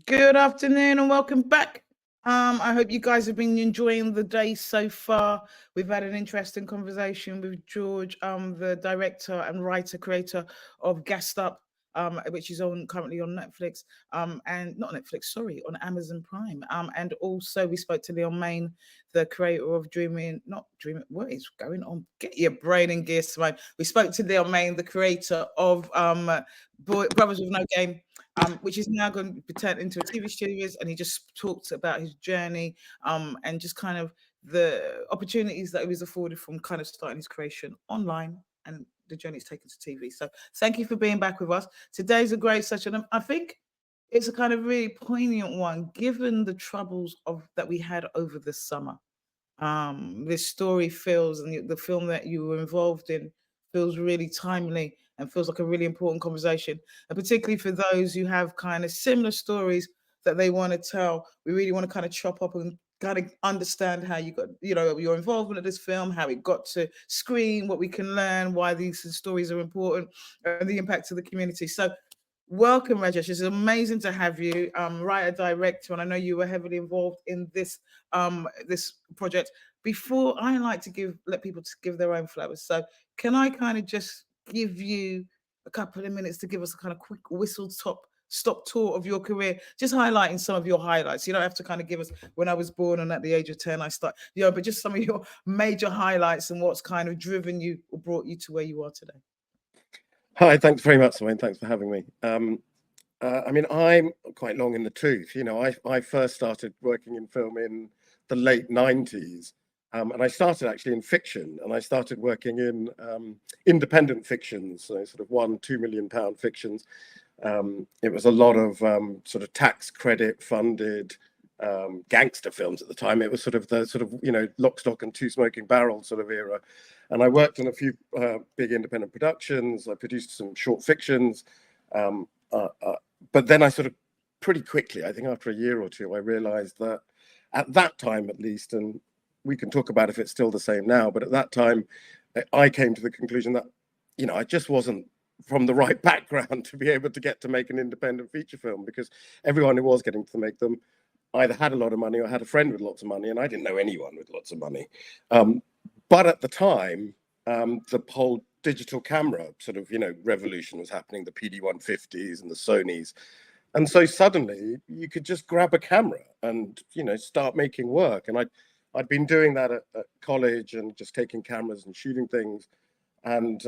Good afternoon and welcome back. I hope you guys have been enjoying the day so far. We've had an interesting conversation with George, the director and writer creator of Gassed Up, which is on currently on Netflix, and not Netflix, sorry, on Amazon Prime. And also we spoke to Leon Main, the creator of Dreaming, not Dreaming. What is going on? Get your brain in gear, Simone. We spoke to Leon Main, the creator of Brothers with No Game, which is now going to be turned into a TV series. And he just talked about his journey, and just kind of the opportunities that he was afforded from kind of starting his creation online and the journey it's taken to TV. So thank you for being back with us. Today's a great session. I think it's a kind of really poignant one, given the troubles of that we had over the summer. This story feels, and the film that you were involved in feels really timely and feels like a really important conversation, and particularly for those who have kind of similar stories that they want to tell. We really want to kind of chop up and kind of understand how you got, your involvement in this film, how it got to screen, what we can learn, why these stories are important, and the impact to the community. So welcome, Rajesh. It's amazing to have you, writer, director, and I know you were heavily involved in this project. Before I like to let people to give their own flowers. So can I kind of just give you a couple of minutes to give us a kind of quick whistle stop tour of your career, just highlighting some of your highlights. You don't have to kind of give us when I was born and at the age of 10 I start, but just some of your major highlights and what's kind of driven you or brought you to where you are today. Hi, thanks very much, Wayne. Thanks for having me. I'm quite long in the tooth. I first started working in film in the late 90s, and I started actually in fiction, and I started working in independent fictions, so sort of £1-2 million fictions. It was a lot of sort of tax credit funded gangster films at the time. It was sort of the Lock, Stock and Two Smoking Barrels sort of era. And I worked on a few big independent productions. I produced some short fictions. But then I sort of pretty quickly, I think after a year or two, I realized that at that time, at least, and we can talk about if it's still the same now, but at that time, I came to the conclusion that, I just wasn't from the right background to be able to get to make an independent feature film, because everyone who was getting to make them either had a lot of money or had a friend with lots of money, and I didn't know anyone with lots of money. But at the time, the whole digital camera sort of, revolution was happening, the PD-150s and the Sonys. And so suddenly you could just grab a camera and, start making work. And I'd been doing that at college and just taking cameras and shooting things. And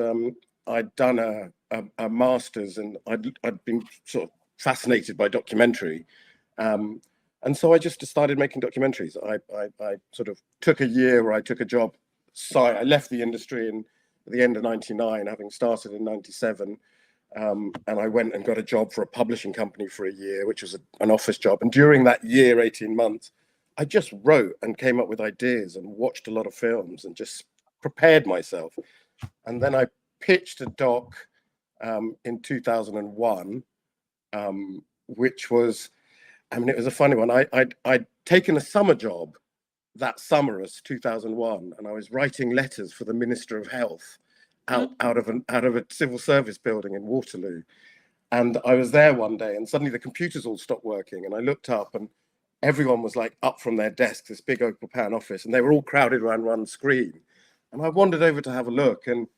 I'd done a master's, and I'd been sort of fascinated by documentary. And so I just started making documentaries. I sort of took a year where I took a job. So I left the industry at the end of 99, having started in 97. And I went and got a job for a publishing company for a year, which was an office job. And during that year, 18 months, I just wrote and came up with ideas and watched a lot of films and just prepared myself. And then I pitched a doc in 2001, which was, it was a funny one. I'd taken a summer job that summer as 2001, and I was writing letters for the Minister of Health out of a civil service building in Waterloo. And I was there one day, and suddenly the computers all stopped working, and I looked up, and everyone was like up from their desks, this big open plan office, and they were all crowded around one screen. And I wandered over to have a look, and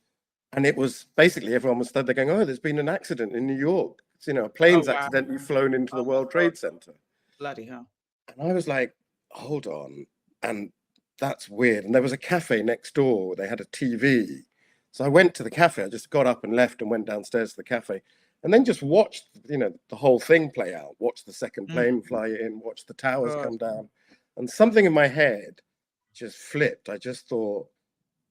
it was basically everyone was stood there going, "Oh, there's been an accident in New York. A plane's accidentally flown into the World Trade Center." Bloody hell. And I was like, hold on. And that's weird. And there was a cafe next door. They had a TV. So I went to the cafe. I just got up and left and went downstairs to the cafe, and then just watched, the whole thing play out. Watched the second plane fly in, watched the towers come down. And something in my head just flipped. I just thought,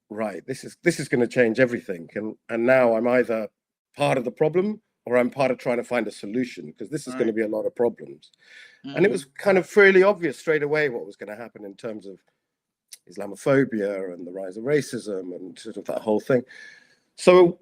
right, this is going to change everything. And now I'm either part of the problem or I'm part of trying to find a solution, because this is going to be a lot of problems. And it was kind of fairly obvious straight away what was going to happen in terms of Islamophobia and the rise of racism and sort of that whole thing. So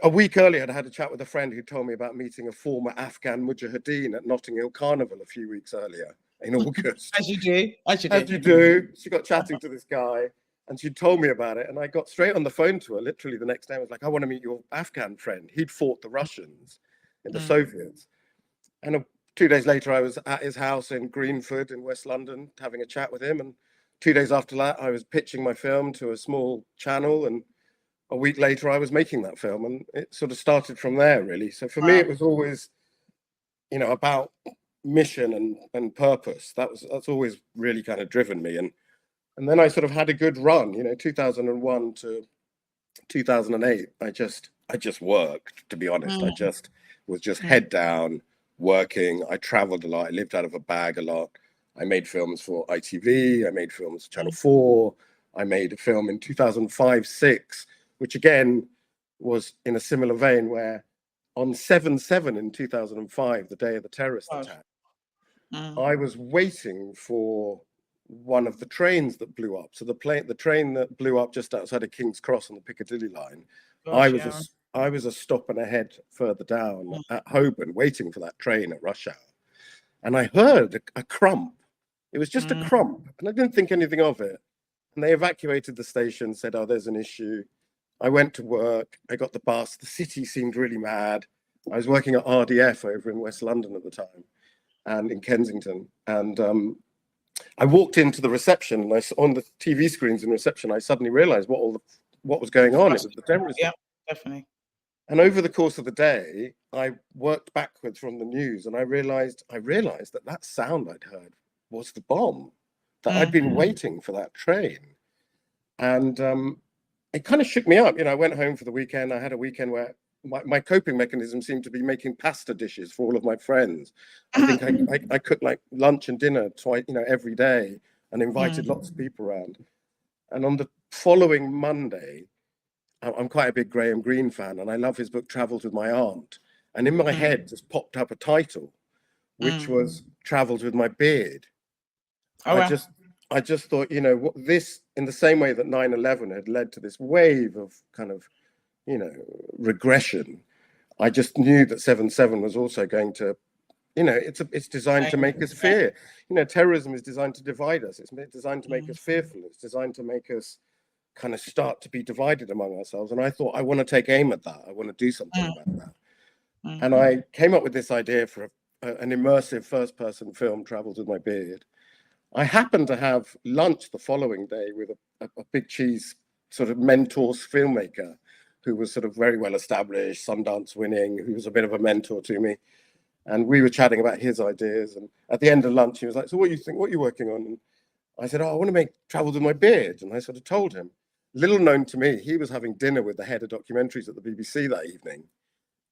a week earlier, I'd had a chat with a friend who told me about meeting a former Afghan Mujahideen at Notting Hill Carnival a few weeks earlier in August. As you do. As you do. She got chatting to this guy, and she told me about it, and I got straight on the phone to her literally the next day. I was like, I want to meet your Afghan friend. He'd fought the Russians in the Soviets. And 2 days later, I was at his house in Greenford in West London having a chat with him. And 2 days after that, I was pitching my film to a small channel. And a week later, I was making that film. And it sort of started from there, really. So for me, it was always, about mission and purpose. That's always really kind of driven me. And then I sort of had a good run, 2001 to 2008. I just worked, to be honest. I just was just head down working. I traveled a lot. I lived out of a bag a lot. I made films for ITV. I made films for Channel 4. I made a film in 2005-6, which again was in a similar vein, where on 7/7 in 2005, the day of the terrorist attack, I was waiting for one of the trains that blew up. So the train that blew up just outside of King's Cross on the Piccadilly line, I was a stop and a head further down at Holborn, waiting for that train at rush hour. And I heard a crump. It was just a crump, and I didn't think anything of it. And they evacuated the station, said, "Oh, there's an issue." I went to work. I got the bus. The city seemed really mad. I was working at RDF over in West London at the time, and in Kensington. And I walked into the reception, and on the TV screens in reception, I suddenly realized what was going on. It was the terrorism. Yeah, definitely. And over the course of the day, I worked backwards from the news, and I realized that sound I'd heard was the bomb, that I'd been waiting for that train. And it kind of shook me up. I went home for the weekend. I had a weekend where my coping mechanism seemed to be making pasta dishes for all of my friends. I think I cooked like lunch and dinner twice, every day, and invited lots of people around. And on the following Monday, I'm quite a big Graham Greene fan, and I love his book Travels with My Aunt. And in my head just popped up a title, which was Travels with My Beard. Oh, wow. I just thought, this, in the same way that 9/11 had led to this wave of kind of, regression, I just knew that 7/7 was also going to, it's designed to make us fear. Terrorism is designed to divide us. It's designed to make us fearful. It's designed to make us kind of start to be divided among ourselves. And I thought, I want to take aim at that. I want to do something about that. And I came up with this idea for an immersive first-person film, Travels with My Beard. I happened to have lunch the following day with a big cheese sort of mentor filmmaker who was sort of very well established, Sundance winning, who was a bit of a mentor to me. And we were chatting about his ideas. And at the end of lunch, he was like, "So what do you think? What are you working on?" And I said, "Oh, I want to make Travels with My Beard." And I sort of told him. Little known to me, he was having dinner with the head of documentaries at the BBC that evening.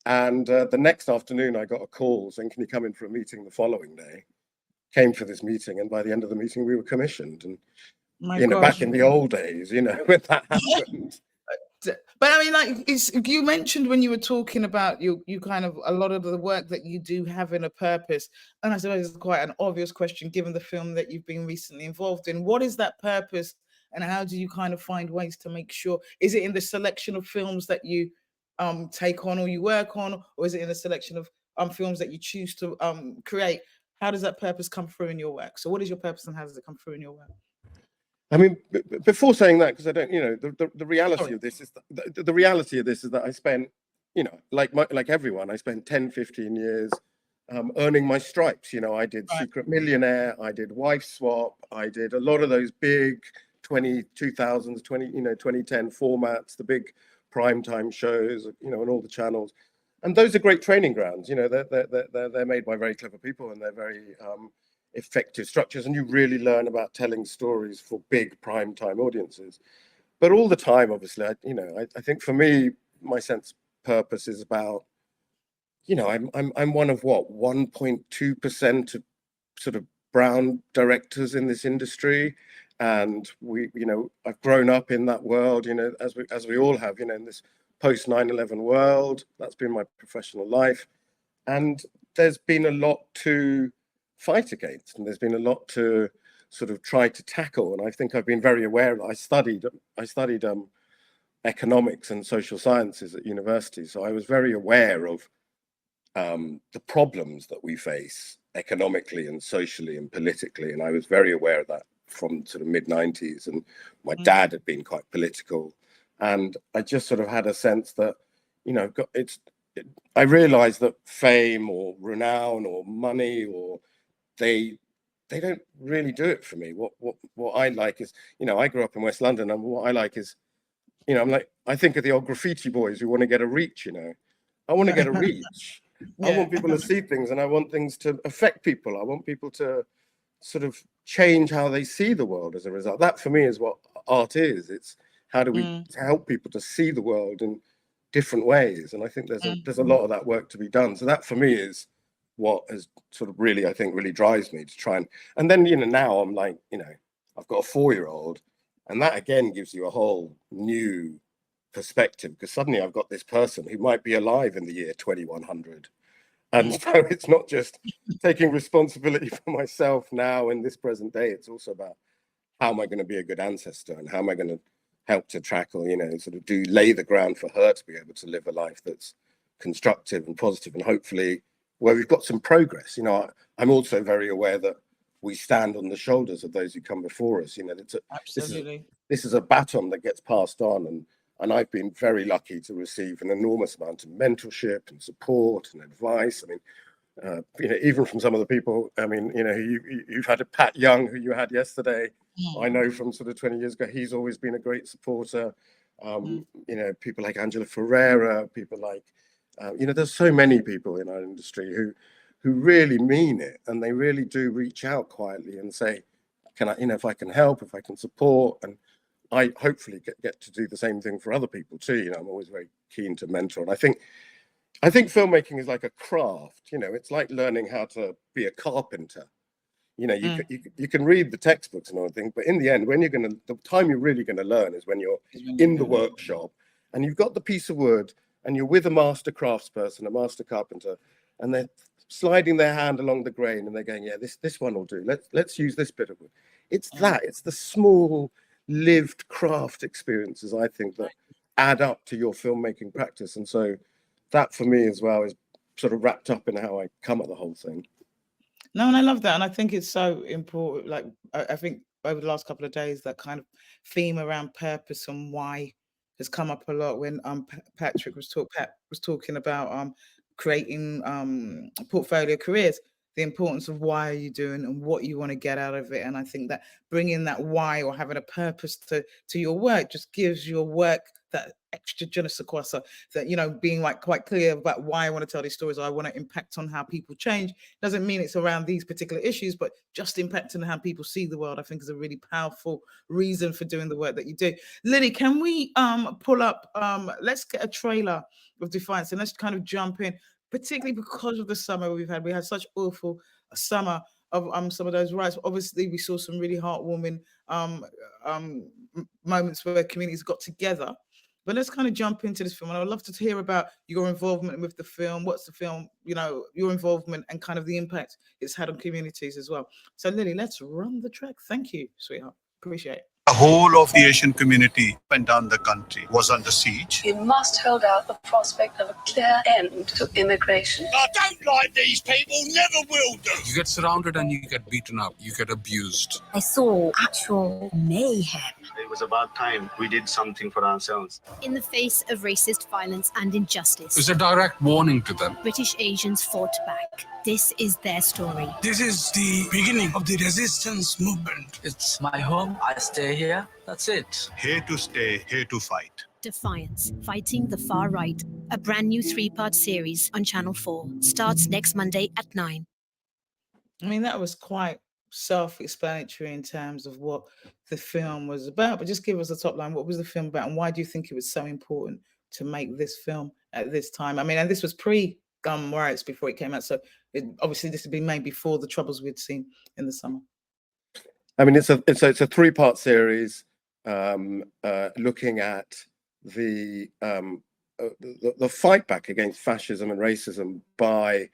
And the next afternoon, I got a call saying, "Can you come in for a meeting the following day?" Came for this meeting, and by the end of the meeting, we were commissioned. And back in the old days, when that happened. But I mean, like you mentioned when you were talking about you kind of a lot of the work that you do having a purpose, and I suppose it's quite an obvious question given the film that you've been recently involved in. What is that purpose, and how do you kind of find ways to make sure? Is it in the selection of films that you take on or you work on, or is it in the selection of films that you choose to create? How does that purpose come through in your work? So, what is your purpose, and how does it come through in your work? I mean, before saying that, because I don't, the reality of this is the reality of this is that I spent, like everyone, I spent 10, 15 years earning my stripes. I did Secret Millionaire, I did Wife Swap, I did a lot of those big 2010 formats, the big primetime shows, on all the channels. And those are great training grounds. They're made by very clever people, and they're very effective structures, and you really learn about telling stories for big primetime audiences. But all the time, obviously, I think for me, my sense of purpose is about, I'm one of 1.2% of sort of brown directors in this industry, and I've grown up in that world, as we all have, in this post 9/11 world. That's been my professional life, and there's been a lot to fight against, and there's been a lot to sort of try to tackle. And I think I've been very aware that I studied economics and social sciences at university, so I was very aware of the problems that we face economically and socially and politically, and I was very aware of that from sort of mid-90s. And my dad had been quite political, and I just sort of had a sense that I realized that fame or renown or money or they don't really do it for me. What I like is, I grew up in West London, and what I like is, I think of the old graffiti boys who want to get a reach. I want to get a reach. I Yeah. want people to see things, and I want things to affect people. I want people to sort of change how they see the world as a result. That for me is what art is. It's how do we help people to see the world in different ways. And I think there's a lot of that work to be done. So that for me is what has sort of really, I think, really drives me to try and then, now I'm like, I've got a 4-year-old, and that again gives you a whole new perspective, because suddenly I've got this person who might be alive in the year 2100. And so it's not just taking responsibility for myself now in this present day. It's also about how am I going to be a good ancestor, and how am I going to help to tackle, sort of lay the ground for her to be able to live a life that's constructive and positive, and hopefully where we've got some progress. I'm also very aware that we stand on the shoulders of those who come before us. Absolutely. This is a baton that gets passed on, and I've been very lucky to receive an enormous amount of mentorship and support and advice. I mean, even from some of the people, I mean, you've had a Pat Young, who you had yesterday. I know from sort of 20 years ago, he's always been a great supporter. People like Angela Ferreira, people like, there's so many people in our industry who really mean it, and they really do reach out quietly and say, can I, if I can help, if I can support, and I hopefully get to do the same thing for other people too. I'm always very keen to mentor, and I think filmmaking is like a craft. It's like learning how to be a carpenter. You can read the textbooks and everything, but in the end, the time you're really going to learn is when you're in the workshop and you've got the piece of wood and you're with a master craftsperson, a master carpenter, and they're sliding their hand along the grain and they're going, yeah, this one will do. Let's use this bit of wood. It's the small lived craft experiences, I think, that add up to your filmmaking practice. And so that for me as well is sort of wrapped up in how I come at the whole thing. No, and I love that, and I think it's so important. Like I think over the last couple of days, that kind of theme around purpose and why has come up a lot when Patrick was talking about creating portfolio careers, the importance of why are you doing and what you want to get out of it. And I think that bringing that why or having a purpose to your work just gives your work that extra je ne sais quoi. So that being like quite clear about why I want to tell these stories, I want to impact on how people change. Doesn't mean it's around these particular issues, but just impacting how people see the world, I think, is a really powerful reason for doing the work that you do. Lily, can we pull up, let's get a trailer of Defiance, and let's kind of jump in, particularly because of the summer we've had. We had such awful summer of some of those rights. Obviously, we saw some really heartwarming moments where communities got together. But let's kind of jump into this film, and I would love to hear about your involvement with the film. What's the film, your involvement and kind of the impact it's had on communities as well. So, Lily, let's run the track. Thank you, sweetheart. Appreciate it. The whole of the Asian community up and down the country was under siege. You must hold out the prospect of a clear end to immigration. I don't like these people, never will do. You get surrounded and you get beaten up, you get abused. I saw actual mayhem. It was about time we did something for ourselves. In the face of racist violence and injustice, It was a direct warning to them. British Asians fought back. This is their story. This is the beginning of the resistance movement. It's my home. I stay here. That's it. Here to stay, here to fight. Defiance, Fighting the Far Right. A brand new 3-part series on Channel 4. Starts next Monday at 9. I mean, that was quite self-explanatory in terms of what the film was about, but just give us a top line. What was the film about, and why do you think it was so important to make this film at this time? I mean, and this was pre-gun riots before it came out, so obviously this had been made before the troubles we'd seen in the summer. I mean, it's a 3-part series looking at the fight back against fascism and racism by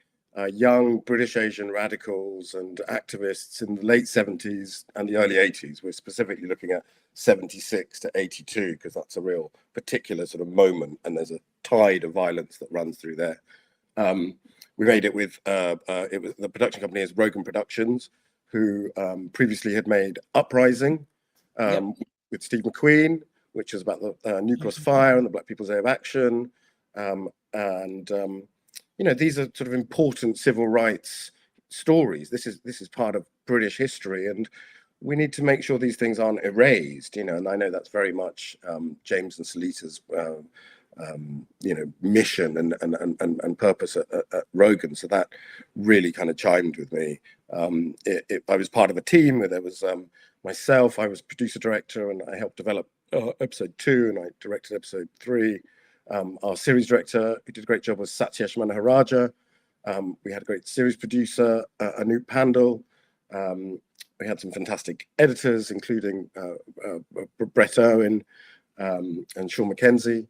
young British Asian radicals and activists in the late 70s and the early 80s. We're specifically looking at 76 to 82 because that's a real particular sort of moment, and there's a tide of violence that runs through there. We made it with the production company is Rogan Productions, who previously had made Uprising with Steve McQueen, which was about the New Cross Fire and the Black People's Day of Action. These are sort of important civil rights stories. This is part of British history, and we need to make sure these things aren't erased. And I know that's very much James and Salita's mission and purpose at Rogan. So that really kind of chimed with me. I was part of a team where there was myself. I was producer director, and I helped develop episode 2, and I directed episode 3. Our series director, who did a great job, was Satyesh Manaharaja. We had a great series producer, Anoop Pandal. We had some fantastic editors, including Brett Owen and Sean McKenzie.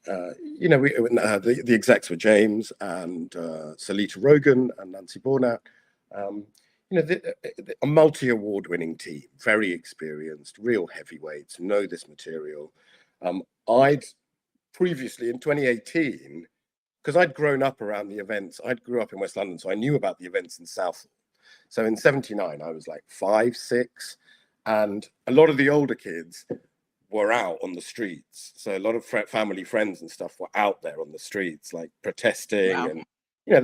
The execs were James and Salita Rogan and Nancy Bornat. A multi-award-winning team, very experienced, real heavyweights, know this material. I'd previously, in 2018, because I'd grown up around the events, I grew up in West London, so I knew about the events in Southall. So in 79, I was like 5, 6, and a lot of the older kids were out on the streets. So a lot of family friends and stuff were out there on the streets, like protesting. Wow. And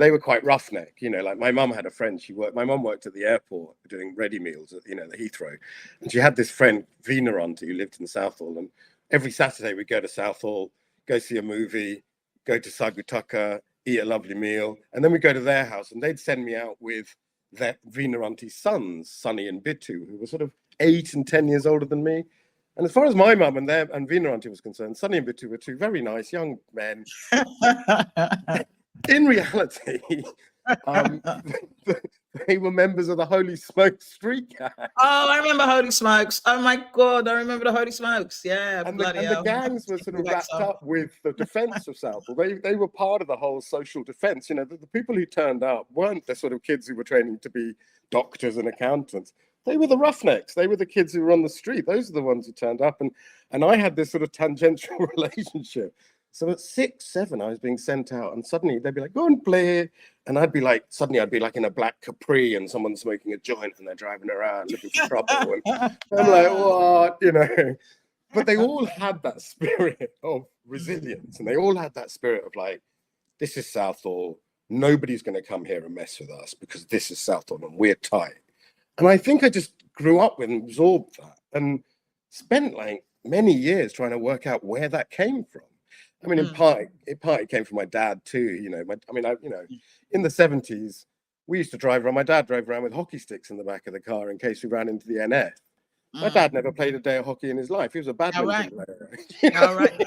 they were quite roughneck. Like my mum had a friend. My mum worked at the airport doing ready meals at the Heathrow, and she had this friend Vina Auntie who lived in Southall. And every Saturday we'd go to Southall, go see a movie, go to Sagutaka, eat a lovely meal, and then we'd go to their house, and they'd send me out with their Vina Auntie's sons, Sonny and Bitu, who were sort of 8 and 10 years older than me. And as far as my mum and Vina Auntie was concerned, Sonny and Bitu were 2 very nice young men. In reality, they were members of the Holy Smokes street gang. Oh, I remember Holy Smokes. Oh my God, I remember the Holy Smokes. Yeah, and the gangs were sort of wrapped up with the defence of Southall. They were part of the whole social defence. The people who turned up weren't the sort of kids who were training to be doctors and accountants. They were the roughnecks. They were the kids who were on the street. Those are the ones who turned up. And I had this sort of tangential relationship. So at 6, 7, I was being sent out, and suddenly they'd be like, go and play. And I'd be like in a black Capri, and someone's smoking a joint, and they're driving around looking for trouble. And I'm like, what? But they all had that spirit of resilience, and they all had that spirit of like, this is Southall. Nobody's going to come here and mess with us because this is Southall and we're tight. And I think I just grew up with and absorbed that, and spent like many years trying to work out where that came from. I mean, in part it came from my dad too. In the 70s, we used to drive around. My dad drove around with hockey sticks in the back of the car in case we ran into the NF. My dad never played a day of hockey in his life. He was a badminton player. All right.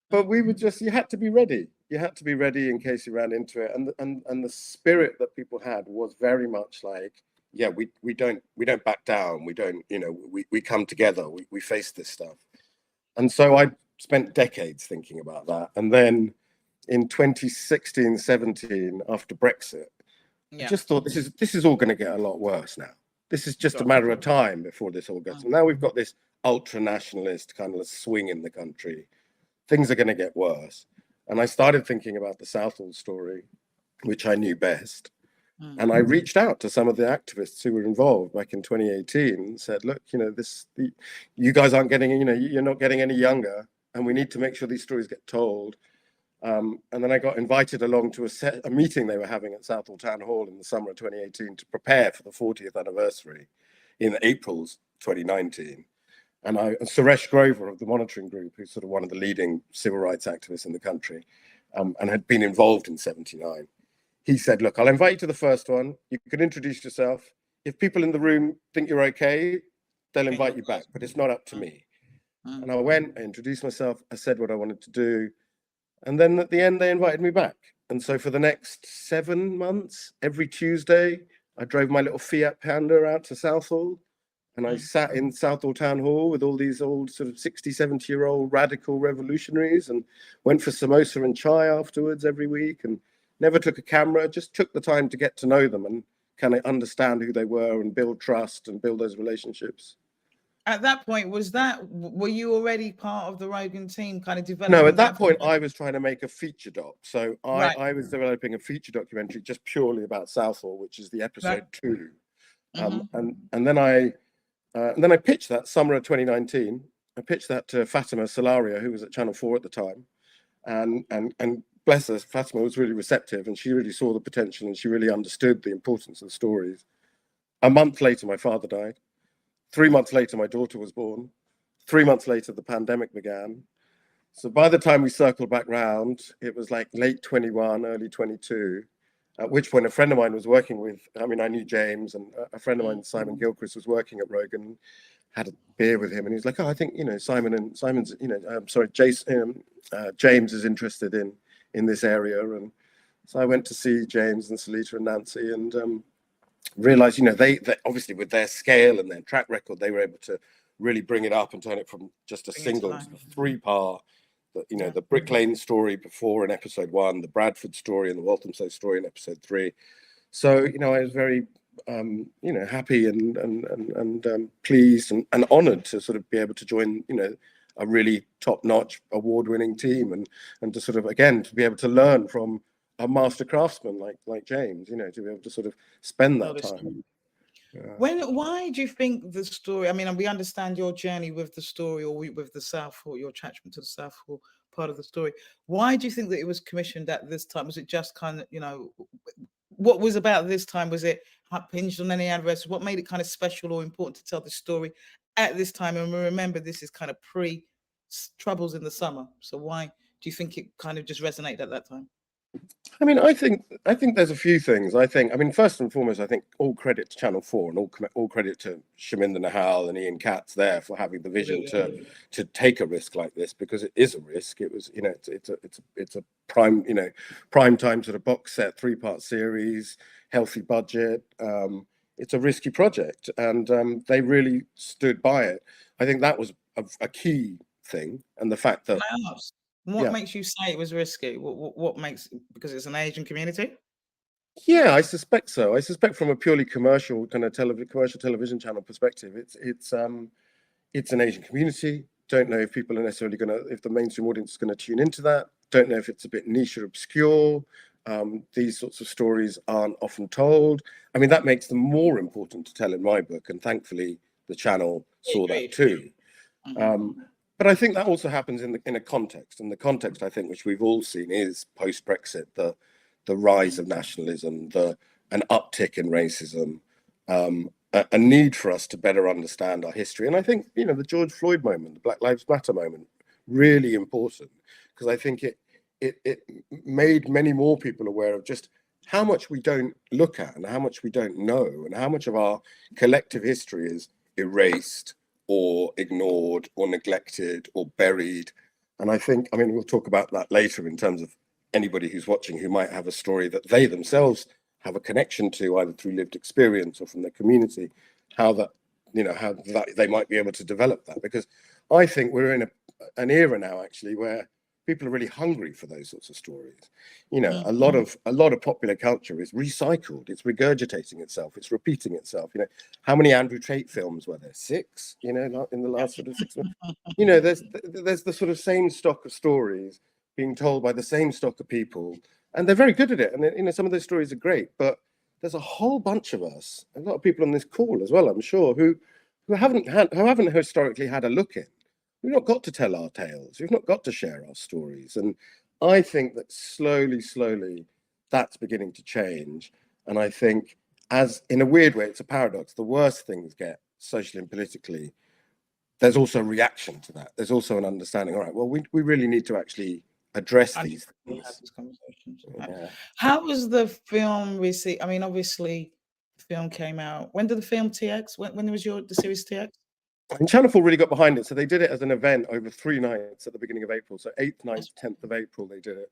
But we would you had to be ready. You had to be ready in case you ran into it. And the spirit that people had was very much like, yeah, we don't back down. We don't, we come together. We face this stuff. And so I spent decades thinking about that. And then in 2016, 17, after Brexit, I just thought this is all going to get a lot worse now. This is just a matter of time before this all gets. And now we've got this ultra-nationalist kind of swing in the country. Things are going to get worse. And I started thinking about the Southall story, which I knew best. And I reached out to some of the activists who were involved back in 2018 and said, look, you guys aren't getting, you're not getting any younger, and we need to make sure these stories get told. And then I got invited along to a meeting they were having at Southall Town Hall in the summer of 2018 to prepare for the 40th anniversary in April's 2019. And Suresh Grover of the Monitoring Group, who's sort of one of the leading civil rights activists in the country, and had been involved in 79. He said, look, I'll invite you to the first one. You can introduce yourself. If people in the room think you're okay, they'll invite you back, but it's not up to me. And I went, I introduced myself, I said what I wanted to do. And then at the end, they invited me back. And so for the next 7 months, every Tuesday, I drove my little Fiat Panda out to Southall. And I sat in Southall Town Hall with all these old sort of 60, 70-year-old radical revolutionaries, and went for samosa and chai afterwards every week, and never took a camera, just took the time to get to know them and kind of understand who they were and build trust and build those relationships. At that point, were you already part of the Rogan team kind of developing? No, at that point, I was trying to make a feature doc. So I was developing a feature documentary just purely about Southall, which is the episode 2. And then I pitched that summer of 2019, to Fatima Salaria, who was at Channel 4 at the time, and bless her, Fatima was really receptive, and she really saw the potential, and she really understood the importance of the stories. A month later, my father died. 3 months later, my daughter was born. 3 months later, the pandemic began. So by the time we circled back round, it was like late 21, early 22, at which point a friend of mine was working with, I mean, I knew James, and a friend of mine, Simon Gilchrist, was working at Rogan, had a beer with him, and he was like, oh, I think, Simon's, I'm sorry, James is interested in this area. And so I went to see James and Salita and Nancy, and realized, they obviously, with their scale and their track record, they were able to really bring it up and turn it from just a single to the 3-part. The Brick Lane story before in episode 1, the Bradford story and the Walthamstow story in episode 3. So, I was very, happy and pleased and honored to sort of be able to join, a really top-notch award-winning team and to sort of, again, to be able to learn from a master craftsman like James, to be able to sort of spend that time. Why do you think the story, I mean, we understand your journey with the story, or with the Southall, your attachment to the Southall part of the story. Why do you think that it was commissioned at this time? Was it just kind of, what was about this time? Was it hinged on any adverts? What made it kind of special or important to tell the story at this time? And remember, this is kind of pre-troubles in the summer. So why do you think it kind of just resonated at that time? I mean, I think there's a few things. I mean, first and foremost, I think all credit to Channel 4 and all credit to Shaminder Nahal and Ian Katz there for having the vision to take a risk like this, because it is a risk. It was, it's a prime time sort of box set, 3-part series, healthy budget. It's a risky project, and they really stood by it. I think that was a key thing, and the fact that. What makes you say it was risky? What makes, because it's an Asian community? Yeah, I suspect so. I suspect from a purely commercial kind of commercial television channel perspective, it's an Asian community. Don't know if people are necessarily if the mainstream audience is going to tune into that. Don't know if it's a bit niche or obscure. These sorts of stories aren't often told. I mean, that makes them more important to tell in my book, and thankfully the channel saw that too. But I think that also happens in a context. And the context, I think, which we've all seen, is post-Brexit, the rise of nationalism, an uptick in racism, a need for us to better understand our history. And I think, the George Floyd moment, the Black Lives Matter moment, really important, because I think it made many more people aware of just how much we don't look at and how much we don't know, and how much of our collective history is erased or ignored or neglected or buried. And I think, we'll talk about that later in terms of anybody who's watching who might have a story that they themselves have a connection to, either through lived experience or from their community, how that they might be able to develop that. Because I think we're in an era now, actually, where people are really hungry for those sorts of stories. A lot of popular culture is recycled. It's regurgitating itself. It's repeating itself. How many Andrew Tate films were there? 6. In the last sort of 6 months. There's the sort of same stock of stories being told by the same stock of people, and they're very good at it. And some of those stories are great, but there's a whole bunch of us, a lot of people on this call as well, I'm sure, who haven't historically had a look in. We've not got to tell our tales. We've not got to share our stories. And I think that slowly, that's beginning to change. And I think, as in a weird way, it's a paradox. The worse things get socially and politically, there's also a reaction to that. There's also an understanding, all right, well, we really need to actually address these things. Yeah. How was the film received? I mean, obviously, the film came out. When did the film TX? When was the series TX? And Channel 4 really got behind it. So they did it as an event over 3 nights at the beginning of April. So 8th, 9th, 10th of April, they did it.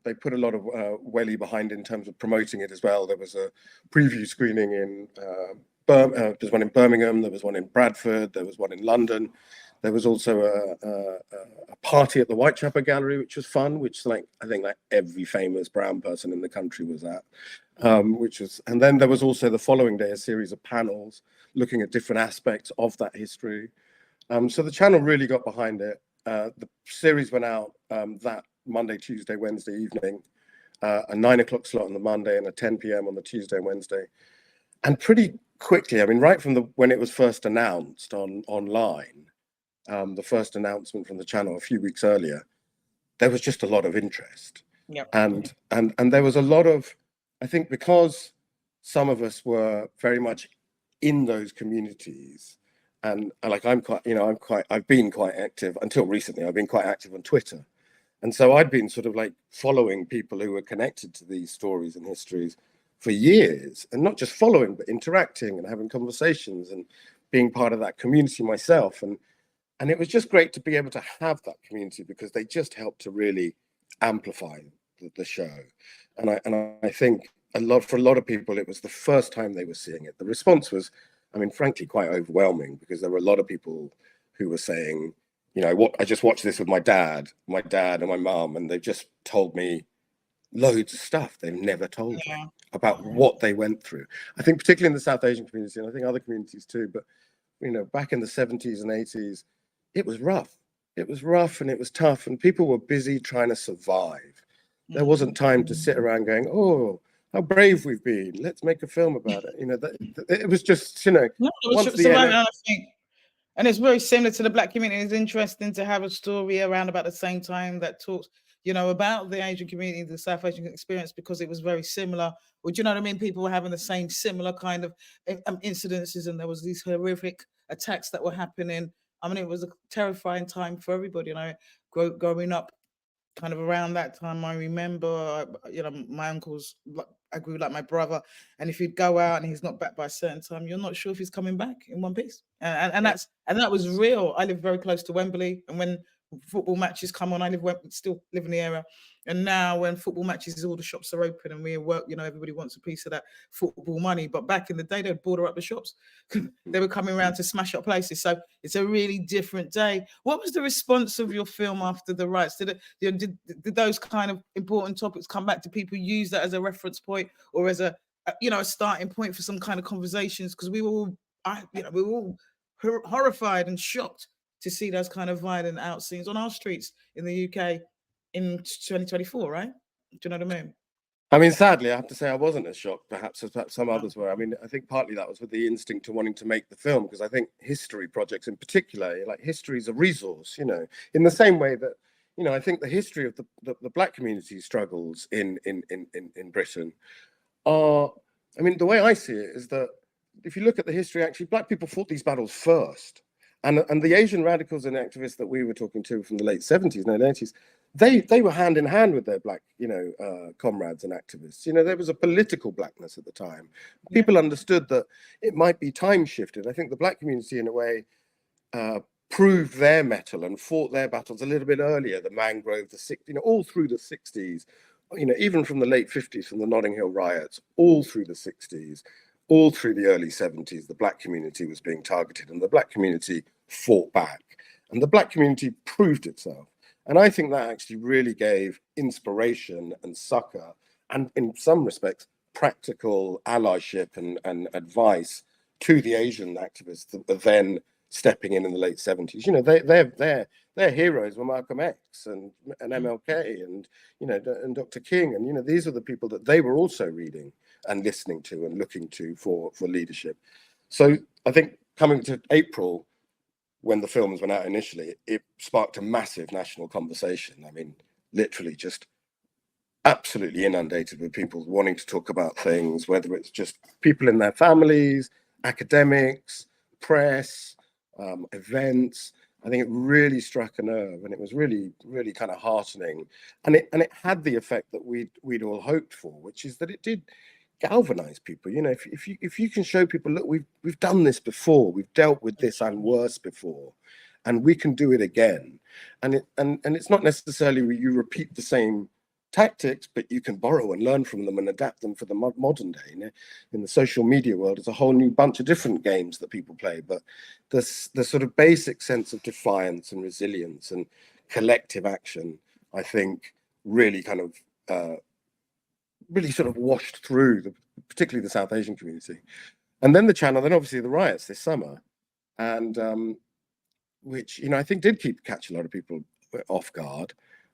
They put a lot of welly behind in terms of promoting it as well. There was a preview screening in there's one in Birmingham, there was one in Bradford, there was one in London. There was also a party at the Whitechapel Gallery, which was fun, which I think every famous brown person in the country was at. And then there was also the following day a series of panels looking at different aspects of that history. So the channel really got behind it. The series went out that Monday, Tuesday, Wednesday evening, a 9 o'clock slot on the Monday and a 10 p.m. on the Tuesday and Wednesday. And pretty quickly, right from when it was first announced online, the first announcement from the channel a few weeks earlier, there was just a lot of interest. Yep. And there was a lot of, I think, because some of us were very much in those communities, and like I've been quite active until recently. I've been quite active on Twitter, and so I'd been sort of like following people who were connected to these stories and histories for years, and not just following, but interacting and having conversations and being part of that community myself. And it was just great to be able to have that community, because they just helped to really amplify the show. And I think for a lot of people, it was the first time they were seeing it. The response was, I mean, frankly, quite overwhelming, because there were a lot of people who were saying, I just watched this with my dad and my mum, and they've just told me loads of stuff they've never told me about what they went through. I think particularly in the South Asian community, and I think other communities too, but back in the 70s and 80s, it was rough. It was rough and it was tough, and people were busy trying to survive. There wasn't time to sit around going, oh, how brave we've been, let's make a film about it. It was just, no, it was surviving, I think. And it's very similar to the Black community. It's interesting to have a story around about the same time that talks, about the Asian community, the South Asian experience, because it was very similar. Well, do you know what I mean? People were having the same similar kind of incidences, and there was these horrific attacks that were happening. I mean, it was a terrifying time for everybody. Growing up kind of around that time, I remember, my uncle's, I grew like my brother, and if he'd go out and he's not back by a certain time, you're not sure if he's coming back in one piece. And that was real. I live very close to Wembley, and when football matches come on, I still live in the area. And now when football matches, all the shops are open and we work, everybody wants a piece of that football money. But back in the day, they'd border up the shops. They were coming around to smash up places. So it's a really different day. What was the response of your film after the riots? Did those kind of important topics come back? Do people use that as a reference point, or as a starting point for some kind of conversations? Because we were all horrified and shocked to see those kind of violent out scenes on our streets in the UK in 2024, right? Do you know what I mean? I mean, sadly, I have to say I wasn't as shocked, perhaps, as some others were. I mean, I think partly that was with the instinct to wanting to make the film, because I think history projects in particular, like history is a resource, in the same way that, I think the history of the Black community struggles in Britain are, I mean, the way I see it is that if you look at the history, actually, Black people fought these battles first. And the Asian radicals and activists that we were talking to from the late 70s and 80s, they were hand in hand with their Black, comrades and activists. There was a political Blackness at the time. People understood that it might be time shifted. I think the Black community, in a way, proved their mettle and fought their battles a little bit earlier. The Mangrove, all through the 60s, even from the late 50s, from the Notting Hill riots, all through the 60s. All through the early 70s, the Black community was being targeted, and the Black community fought back, and the Black community proved itself. And I think that actually really gave inspiration and succor, and in some respects, practical allyship and advice to the Asian activists that were then stepping in the late 70s. Their heroes were Malcolm X and MLK and and Dr. King, and these are the people that they were also reading and listening to and looking to for leadership. So I think coming to April, when the films went out initially, it sparked a massive national conversation. I mean, literally just absolutely inundated with people wanting to talk about things, whether it's just people in their families, academics, press, events. I think it really struck a nerve, and it was really, really kind of heartening. And it had the effect that we'd all hoped for, which is that it did galvanize people. If you can show people, look, we've done this before, we've dealt with this and worse before, and we can do it again. And it's not necessarily where you repeat the same tactics, but you can borrow and learn from them and adapt them for the modern day. In the social media world, it's a whole new bunch of different games that people play, but the sort of basic sense of defiance and resilience and collective action, I think, really kind of really sort of washed through particularly the South Asian community. And then the channel, then obviously the riots this summer, and which I think did catch a lot of people off guard,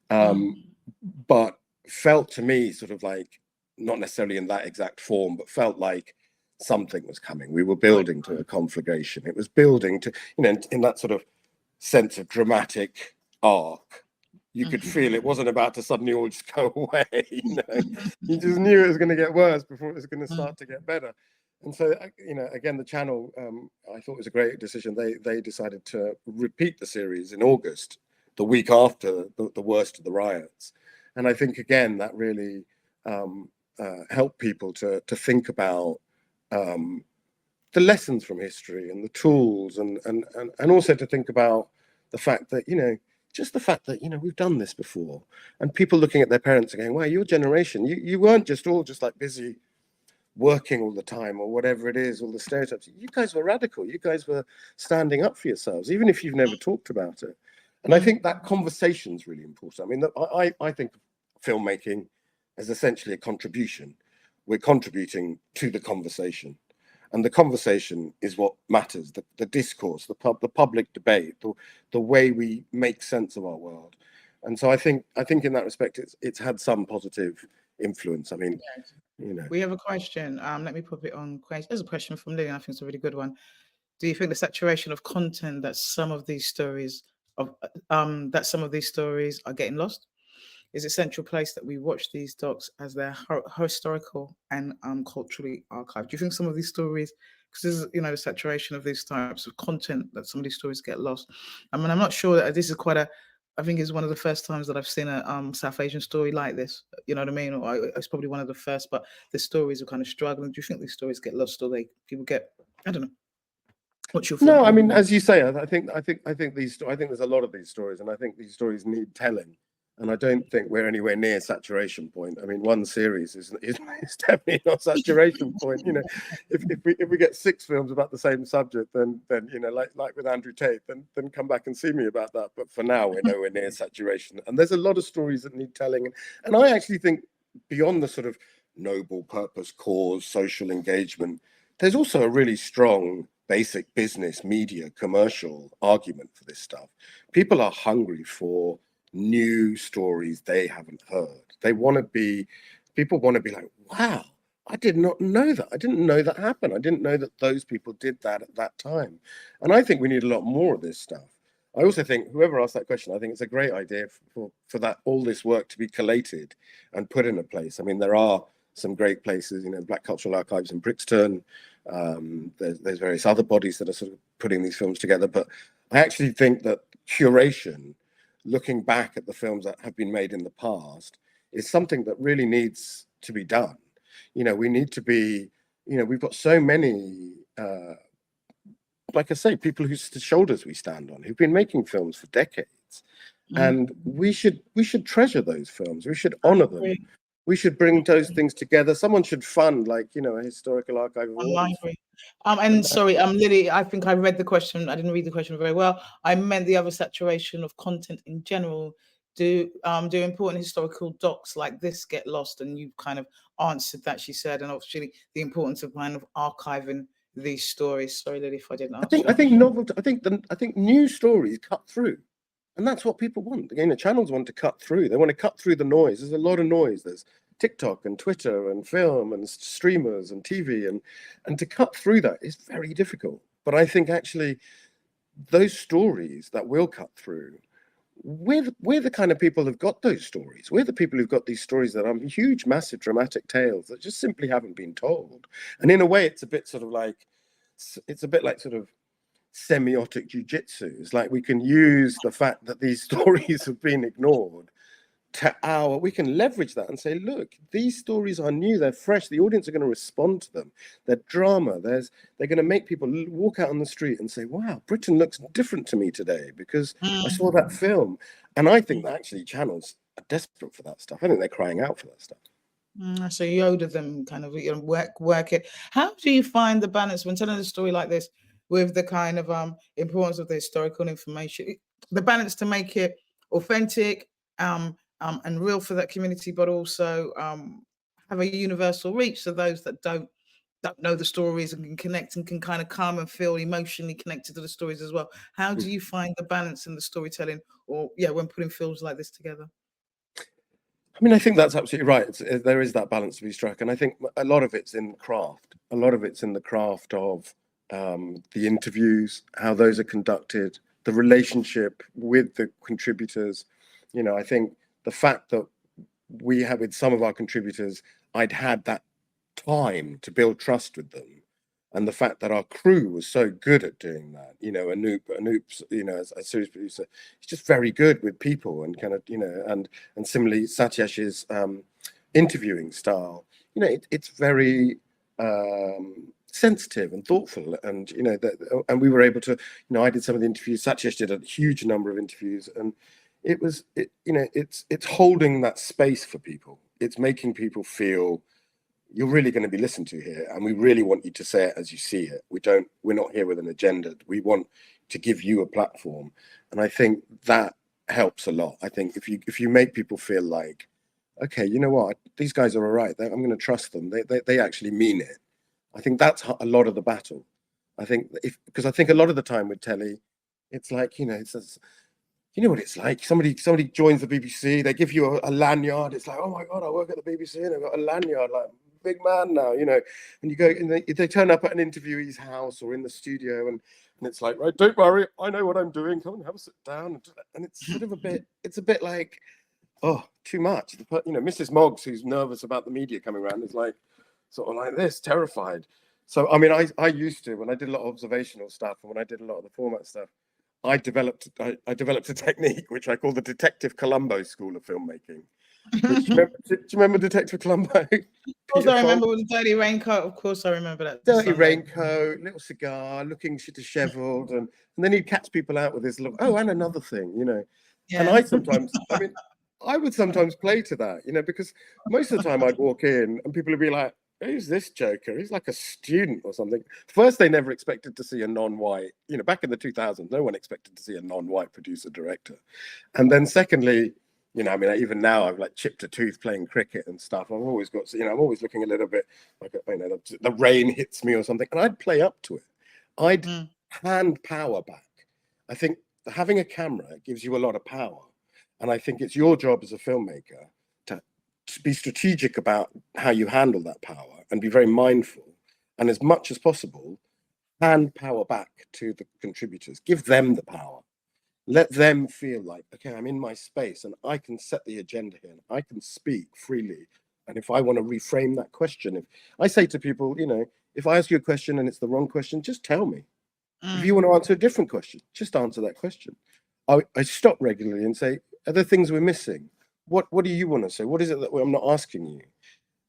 but felt to me sort of like, not necessarily in that exact form, but felt like something was coming. We were building to a conflagration. It was building to, in that sort of sense of dramatic arc. You could feel it wasn't about to suddenly all just go away. You just knew it was going to get worse before it was going to start to get better. And so, again, the channel, I thought it was a great decision. They decided to repeat the series in August, the week after the worst of the riots. And I think, again, that really helped people to think about the lessons from history and the tools, and also to think about the fact that, just the fact that, we've done this before, and people looking at their parents and going, wow, your generation, you weren't just all just like busy working all the time or whatever it is, all the stereotypes. You guys were radical. You guys were standing up for yourselves, even if you've never talked about it. And I think that conversation is really important. I mean, I think filmmaking is essentially a contribution. We're contributing to the conversation. And the conversation is what matters, the discourse, the public debate, the way we make sense of our world. And so I think in that respect, it's had some positive influence. I mean, We have a question. Let me put it on. There's a question from Lily. I think it's a really good one. Do you think the saturation of content that some of these stories are getting lost? Is it central place that we watch these docs as they're historical and culturally archived? Do you think some of these stories, because there's the saturation of these types of content, that some of these stories get lost? I mean, I'm not sure that this is I think it's one of the first times that I've seen a South Asian story like this. You know what I mean? Or it's probably one of the first, but the stories are kind of struggling. Do you think these stories get lost, or people get? I don't know. What's your No, I mean, as you say, I think there's a lot of these stories, and I think these stories need telling. And I don't think we're anywhere near saturation point. I mean, one series is definitely not saturation point. If we get 6 films about the same subject, then like with Andrew Tate, then come back and see me about that. But for now, we're nowhere near saturation. And there's a lot of stories that need telling. And I actually think beyond the sort of noble purpose, cause, social engagement, there's also a really strong basic business, media, commercial argument for this stuff. People are hungry for new stories they haven't heard. People want to be like, wow, I did not know that. I didn't know that happened. I didn't know that those people did that at that time. And I think we need a lot more of this stuff. I also think whoever asked that question, I think it's a great idea for that, all this work to be collated and put in a place. I mean, there are some great places, Black Cultural Archives in Brixton. There's various other bodies that are sort of putting these films together. But I actually think that curation, looking back at the films that have been made in the past, is something that really needs to be done. We need to be, we've got so many, like I say, people whose shoulders we stand on, who've been making films for decades. And we should treasure those films. We should honor them. We should bring those things together. Someone should fund, a historical archive of library. And sorry, Lily, I think I read the question. I didn't read the question very well. I meant the other saturation of content in general. Do important historical docs like this get lost? And you kind of answered that, she said, and obviously the importance of kind of archiving these stories. Sorry, Lily, if I didn't answer. I think new stories cut through. And that's what people want. Again, the channels want to cut through. They want to cut through the noise. There's a lot of noise. There's TikTok and Twitter and film and streamers and TV. And to cut through that is very difficult. But I think actually those stories that will cut through, we're the kind of people who've got those stories. We're the people who've got these stories that are huge, massive, dramatic tales that just simply haven't been told. And in a way, it's a bit like sort of semiotic jujitsu. It's like we can use the fact that these stories have been ignored we can leverage that and say, look, these stories are new, they're fresh, the audience are going to respond to them, they're drama, they're going to make people walk out on the street and say, wow, Britain looks different to me today because I saw that film. And I think that actually channels are desperate for that stuff. I think they're crying out for that stuff. So you order them kind of work it. How do you find the balance when telling a story like this with the kind of importance of the historical information, the balance to make it authentic and real for that community, but also have a universal reach so those that don't know the stories and can connect and can kind of come and feel emotionally connected to the stories as well? How do you find the balance in the storytelling, or when putting films like this together? I mean, I think that's absolutely right. There is that balance to be struck. And I think a lot of it's in craft. A lot of it's in the craft of the interviews, how those are conducted, the relationship with the contributors. You know, I think the fact that we have with some of our contributors, I'd had that time to build trust with them. And the fact that our crew was so good at doing that, you know, Anoop's, you know, as a series producer, he's just very good with people and kind of, you know, and similarly Satyash's interviewing style, you know, it's very sensitive and thoughtful, and you know that, and we were able to, you know, I did some of the interviews, Satyash did a huge number of interviews, and you know, it's holding that space for people. It's making people feel you're really going to be listened to here, and we really want you to say it as you see it. We're not here with an agenda. We want to give you a platform, and I think that helps a lot. I think if you make people feel like, okay, you know what, these guys are all right, I'm going to trust them. They actually mean it. I think that's a lot of the battle. I think because I think a lot of the time with telly, it's like, you know, you know what it's like. Somebody joins the BBC, they give you a lanyard. It's like, oh my God, I work at the BBC and I've got a lanyard, like big man now, you know. And you go and they turn up at an interviewee's house or in the studio, and it's like, right, don't worry, I know what I'm doing. Come and have a sit down. And it's sort of it's a bit like, oh, too much. You know, Mrs. Moggs, who's nervous about the media coming around, is like sort of like this, terrified. So I mean, I used to, when I did a lot of observational stuff and when I did a lot of the format stuff, I developed a technique which I call the Detective Columbo School of Filmmaking. Do you remember Detective Columbo? Of course, I remember with the dirty raincoat. Of course, I remember that. Dirty raincoat, little cigar, looking dishevelled, and then he'd catch people out with this look. Oh, and another thing, you know. Yeah. And I would sometimes play to that, you know, because most of the time I'd walk in and people would be like, who's this joker? He's like a student or something. First, they never expected to see a non-white, you know, back in the 2000s, no one expected to see a non-white producer director. And then secondly, you know, I mean, even now I've like chipped a tooth playing cricket and stuff. I've always got, you know, I'm always looking a little bit like, you know, the rain hits me or something, and I'd play up to it. I'd hand power back. I think having a camera gives you a lot of power. And I think it's your job as a filmmaker to be strategic about how you handle that power and be very mindful. And as much as possible, hand power back to the contributors. Give them the power. Let them feel like, okay, I'm in my space and I can set the agenda here and I can speak freely. And if I want to reframe that question, if I say to people, you know, if I ask you a question and it's the wrong question, just tell me. If you want to answer a different question, just answer that question. I stop regularly and say, are there things we're missing? What do you want to say? What is it that I'm not asking you?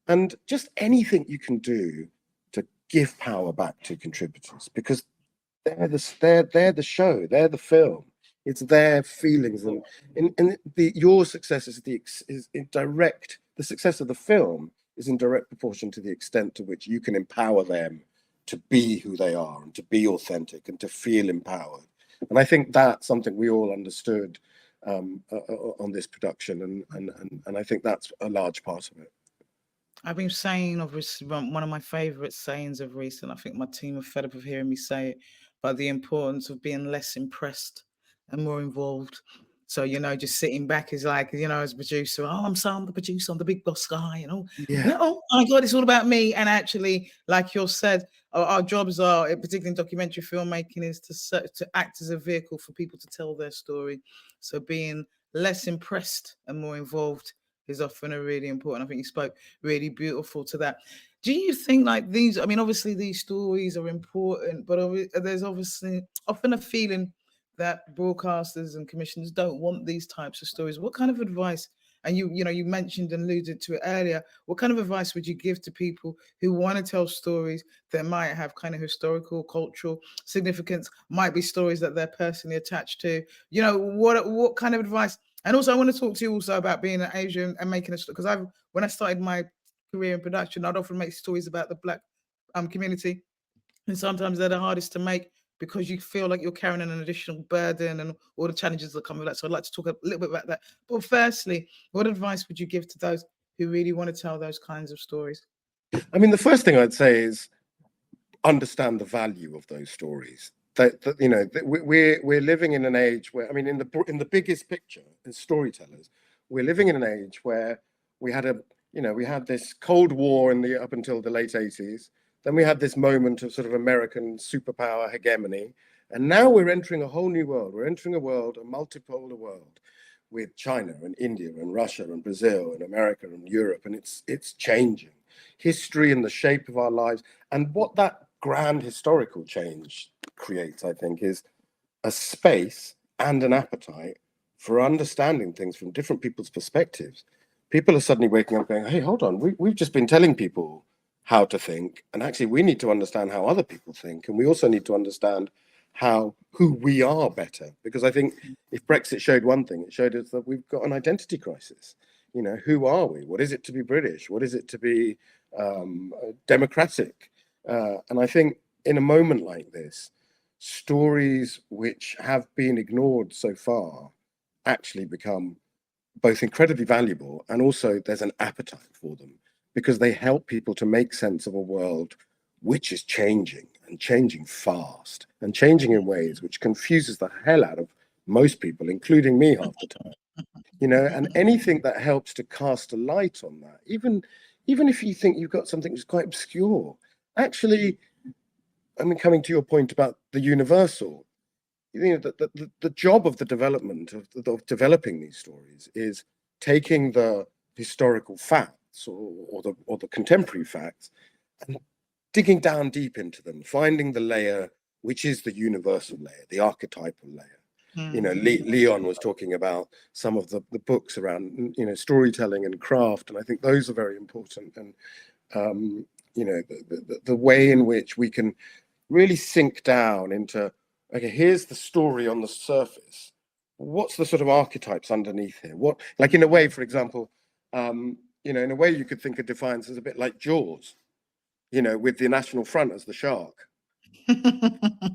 And just anything you can do to give power back to contributors, because they're the show, they're the film. It's their feelings, and your success is in direct. The success of the film is in direct proportion to the extent to which you can empower them to be who they are and to be authentic and to feel empowered. And I think that's something we all understood on this production, and I think that's a large part of it. I've been saying, obviously, one of my favorite sayings of recent, I think my team are fed up of hearing me say it, but the importance of being less impressed and more involved. So, you know, just sitting back is like, you know, as a producer, oh, I'm the producer, I'm the big boss guy, you know. Yeah. Oh my God, it's all about me. And actually, like you said, our jobs are, particularly in documentary filmmaking, is to act as a vehicle for people to tell their story. So being less impressed and more involved is often a really important. I think you spoke really beautiful to that. Do you think like these, I mean, obviously these stories are important, but there's obviously often a feeling that broadcasters and commissioners don't want these types of stories. What kind of advice, and you know, you mentioned and alluded to it earlier, what kind of advice would you give to people who want to tell stories that might have kind of historical, cultural significance, might be stories that they're personally attached to? You know, what kind of advice? And also, I want to talk to you also about being an Asian and making a story, because when I started my career in production, I'd often make stories about the Black community, and sometimes they're the hardest to make because you feel like you're carrying an additional burden and all the challenges that come with that. So I'd like to talk a little bit about that. But firstly, what advice would you give to those who really want to tell those kinds of stories? I mean, the first thing I'd say is understand the value of those stories. That you know, we're living in an age where, I mean, in the biggest picture as storytellers, we're living in an age where we had this Cold War up until the late 80s. Then we had this moment of sort of American superpower hegemony, And now we're entering a whole new world. We're entering a world, a multipolar world, with China and India and Russia and Brazil and America and Europe, and it's changing. History and the shape of our lives, and what that grand historical change creates, I think, is a space and an appetite for understanding things from different people's perspectives. People are suddenly waking up going, hey, hold on, we've just been telling people how to think, and actually we need to understand how other people think, and we also need to understand who we are better. Because I think if Brexit showed one thing, it showed us that we've got an identity crisis. You know, who are we? What is it to be British? What is it to be democratic? And I think in a moment like this, stories which have been ignored so far actually become both incredibly valuable, and also there's an appetite for them because they help people to make sense of a world which is changing and changing fast and changing in ways which confuses the hell out of most people, including me half the time. You know, and anything that helps to cast a light on that, even if you think you've got something which is quite obscure, actually, I mean, coming to your point about the universal, you know, the job of the development of developing these stories is taking the historical facts or the contemporary facts and digging down deep into them, finding the layer which is the universal layer, the archetypal layer. You know, Leon was talking about some of the books around, you know, storytelling and craft, and I think those are very important. And you know, the way in which we can really sink down into, okay, here's the story on the surface. What's the sort of archetypes underneath here? What, like in a way, for example, you know, in a way you could think of Defiance as a bit like Jaws, you know, with the National Front as the shark.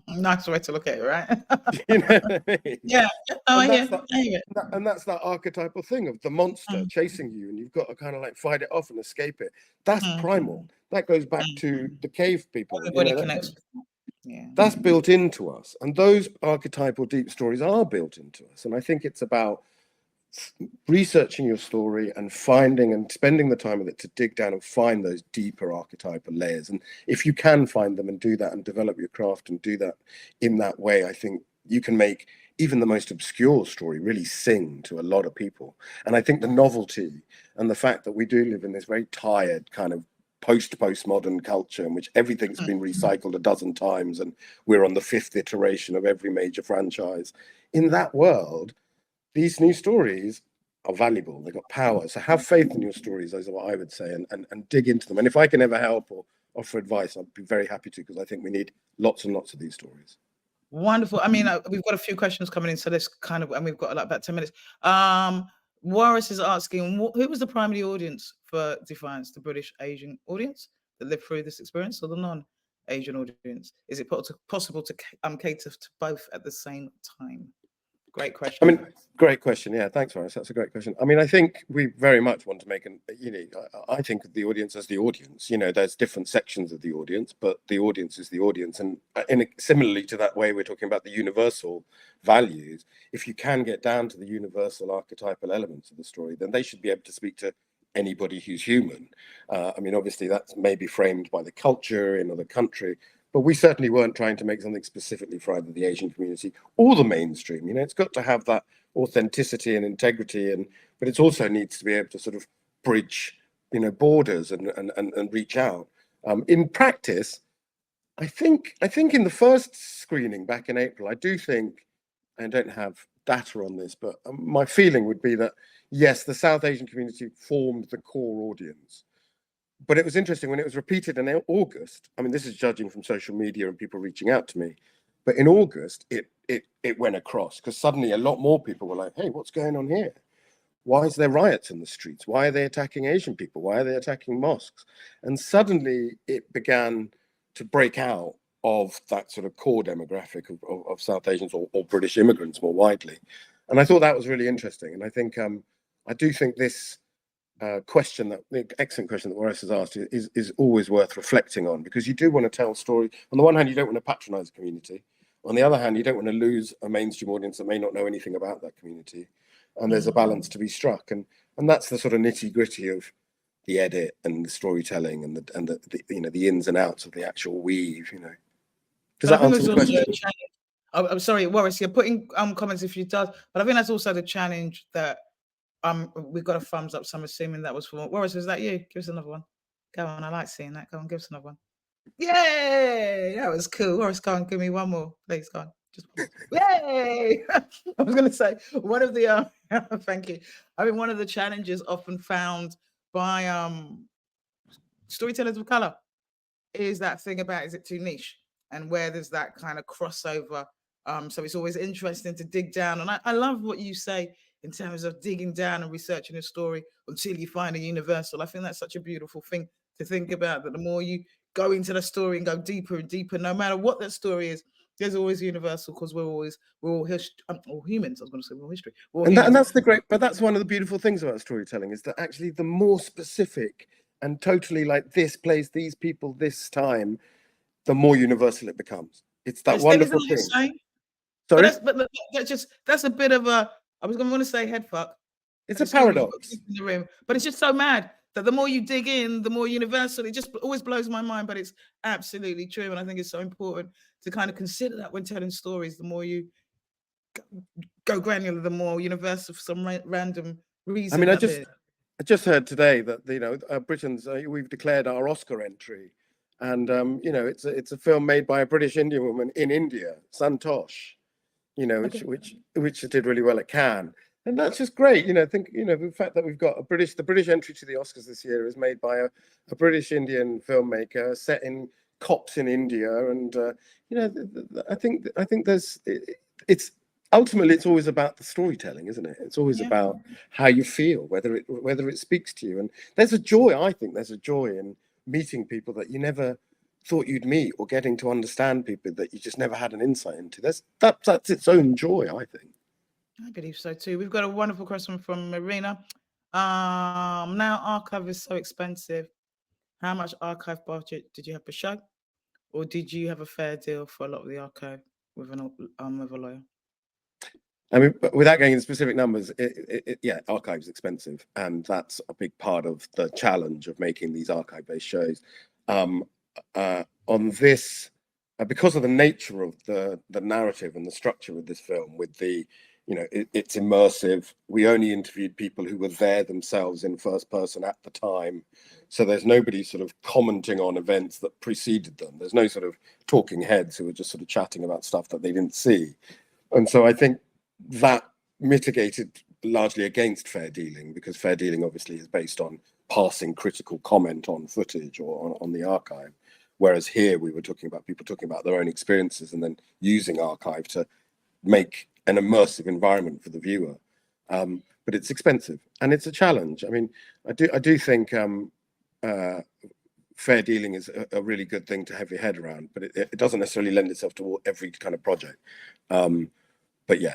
Nice way to look at it, right? You know what I mean? Yeah. Oh, And I that's hear. and that's that archetypal thing of the monster chasing you, and you've got to kind of like fight it off and escape it. That's primal. That goes back to the cave people. Everybody You know, connects. Yeah. that's built into us, and those archetypal deep stories are built into us. And I think it's about researching your story and finding and spending the time with it to dig down and find those deeper archetypal layers. And if you can find them and do that and develop your craft and do that in that way, I think you can make even the most obscure story really sing to a lot of people. And I think the novelty and the fact that we do live in this very tired kind of postmodern culture in which everything's been recycled a dozen times and we're on the fifth iteration of every major franchise, in that world, these new stories are valuable. They've got power. So have faith in your stories, is what I would say, and dig into them. And if I can ever help or offer advice, I'd be very happy to, because I think we need lots and lots of these stories. Wonderful. I mean, we've got a few questions coming in, so let's kind of, and we've got like about 10 minutes. Warris is asking, who was the primary audience for Defiance? The British Asian audience that lived through this experience, or the non-Asian audience? Is it possible to cater to both at the same time? Great question. I mean, great question. Yeah, thanks, Warris. That's a great question. I mean, I think we very much want to make you know, I think of the audience as the audience. You know, there's different sections of the audience, but the audience is the audience. And similarly to that way we're talking about the universal values, if you can get down to the universal archetypal elements of the story, then they should be able to speak to anybody who's human. I mean, obviously that's maybe framed by the culture in the country, but we certainly weren't trying to make something specifically for either the Asian community or the mainstream. You know, it's got to have that authenticity and integrity, but it also needs to be able to sort of bridge, you know, borders and reach out. In practice, I think in the first screening back in April, I do think, I don't have data on this, but my feeling would be that yes, the South Asian community formed the core audience. But it was interesting when it was repeated in August. I mean, this is judging from social media and people reaching out to me. But in August, it went across, because suddenly a lot more people were like, hey, what's going on here? Why is there riots in the streets? Why are they attacking Asian people? Why are they attacking mosques? And suddenly it began to break out of that sort of core demographic of South Asians or British immigrants more widely. And I thought that was really interesting. And I think, I do think this question, the excellent question that Warris has asked, is always worth reflecting on, because you do want to tell a story. On the one hand, you don't want to patronize a community. On the other hand, you don't want to lose a mainstream audience that may not know anything about that community. And there's a balance to be struck, and that's the sort of nitty gritty of the edit and the storytelling and the you know, the ins and outs of the actual weave. You know, does that answer the question? I'm sorry, Warris, you're putting comments if you does, but I think that's also the challenge that we got a thumbs up, so I'm assuming that was for Warris. Was that you? Give us another one. Go on, I like seeing that. Go on, give us another one. Yay! That was cool. Warris, go on, give me one more, please. Go on. Just one more. Yay! I was gonna say one of the thank you. I mean, one of the challenges often found by storytellers of color is that thing about, is it too niche, and where there's that kind of crossover. So it's always interesting to dig down, and I love what you say in terms of digging down and researching a story until you find a universal. I think that's such a beautiful thing to think about, that the more you go into the story and go deeper and deeper, no matter what that story is, there's always universal, because we're all all humans. I was going to say we're all history. We're all And humans. that's the great, but that's one of the beautiful things about storytelling, is that actually the more specific and totally like this plays these people this time, the more universal it becomes. It's that wonderful thing. But Sorry? that's a bit of a, I was going to want to say head fuck. It's a paradox. In the room, but it's just so mad that the more you dig in, the more universal. It just always blows my mind, but it's absolutely true, and I think it's so important to kind of consider that when telling stories. The more you go granular, the more universal for some random reason. I mean, I just heard today that Britain's we've declared our Oscar entry, and it's a film made by a British Indian woman in India, Santosh, which did really well at Cannes, and that's just great. The fact that we've got the British entry to the Oscars this year is made by a British Indian filmmaker set in cops in India, and I think it's ultimately it's always about the storytelling, isn't it? It's always about how you feel, whether it speaks to you, and there's a joy. I think there's a joy in meeting people that you never thought you'd meet, or getting to understand people that you just never had an insight into. That's its own joy, I think. I believe so too. We've got a wonderful question from Marina. Now archive is so expensive. How much archive budget did you have per show, or did you have a fair deal for a lot of the archive with a lawyer? I mean, without going into specific numbers, archive's expensive, and that's a big part of the challenge of making these archive-based shows. On this, because of the nature of the narrative and the structure of this film, with it's immersive. We only interviewed people who were there themselves in first person at the time, so there's nobody sort of commenting on events that preceded them. There's no sort of talking heads who are just sort of chatting about stuff that they didn't see, and so I think that mitigated largely against fair dealing, because fair dealing obviously is based on passing critical comment on footage or on the archive, whereas here we were talking about people talking about their own experiences and then using archive to make an immersive environment for the viewer. But it's expensive and it's a challenge. I mean, I do think fair dealing is a really good thing to have your head around, but it doesn't necessarily lend itself to every kind of project. But yeah,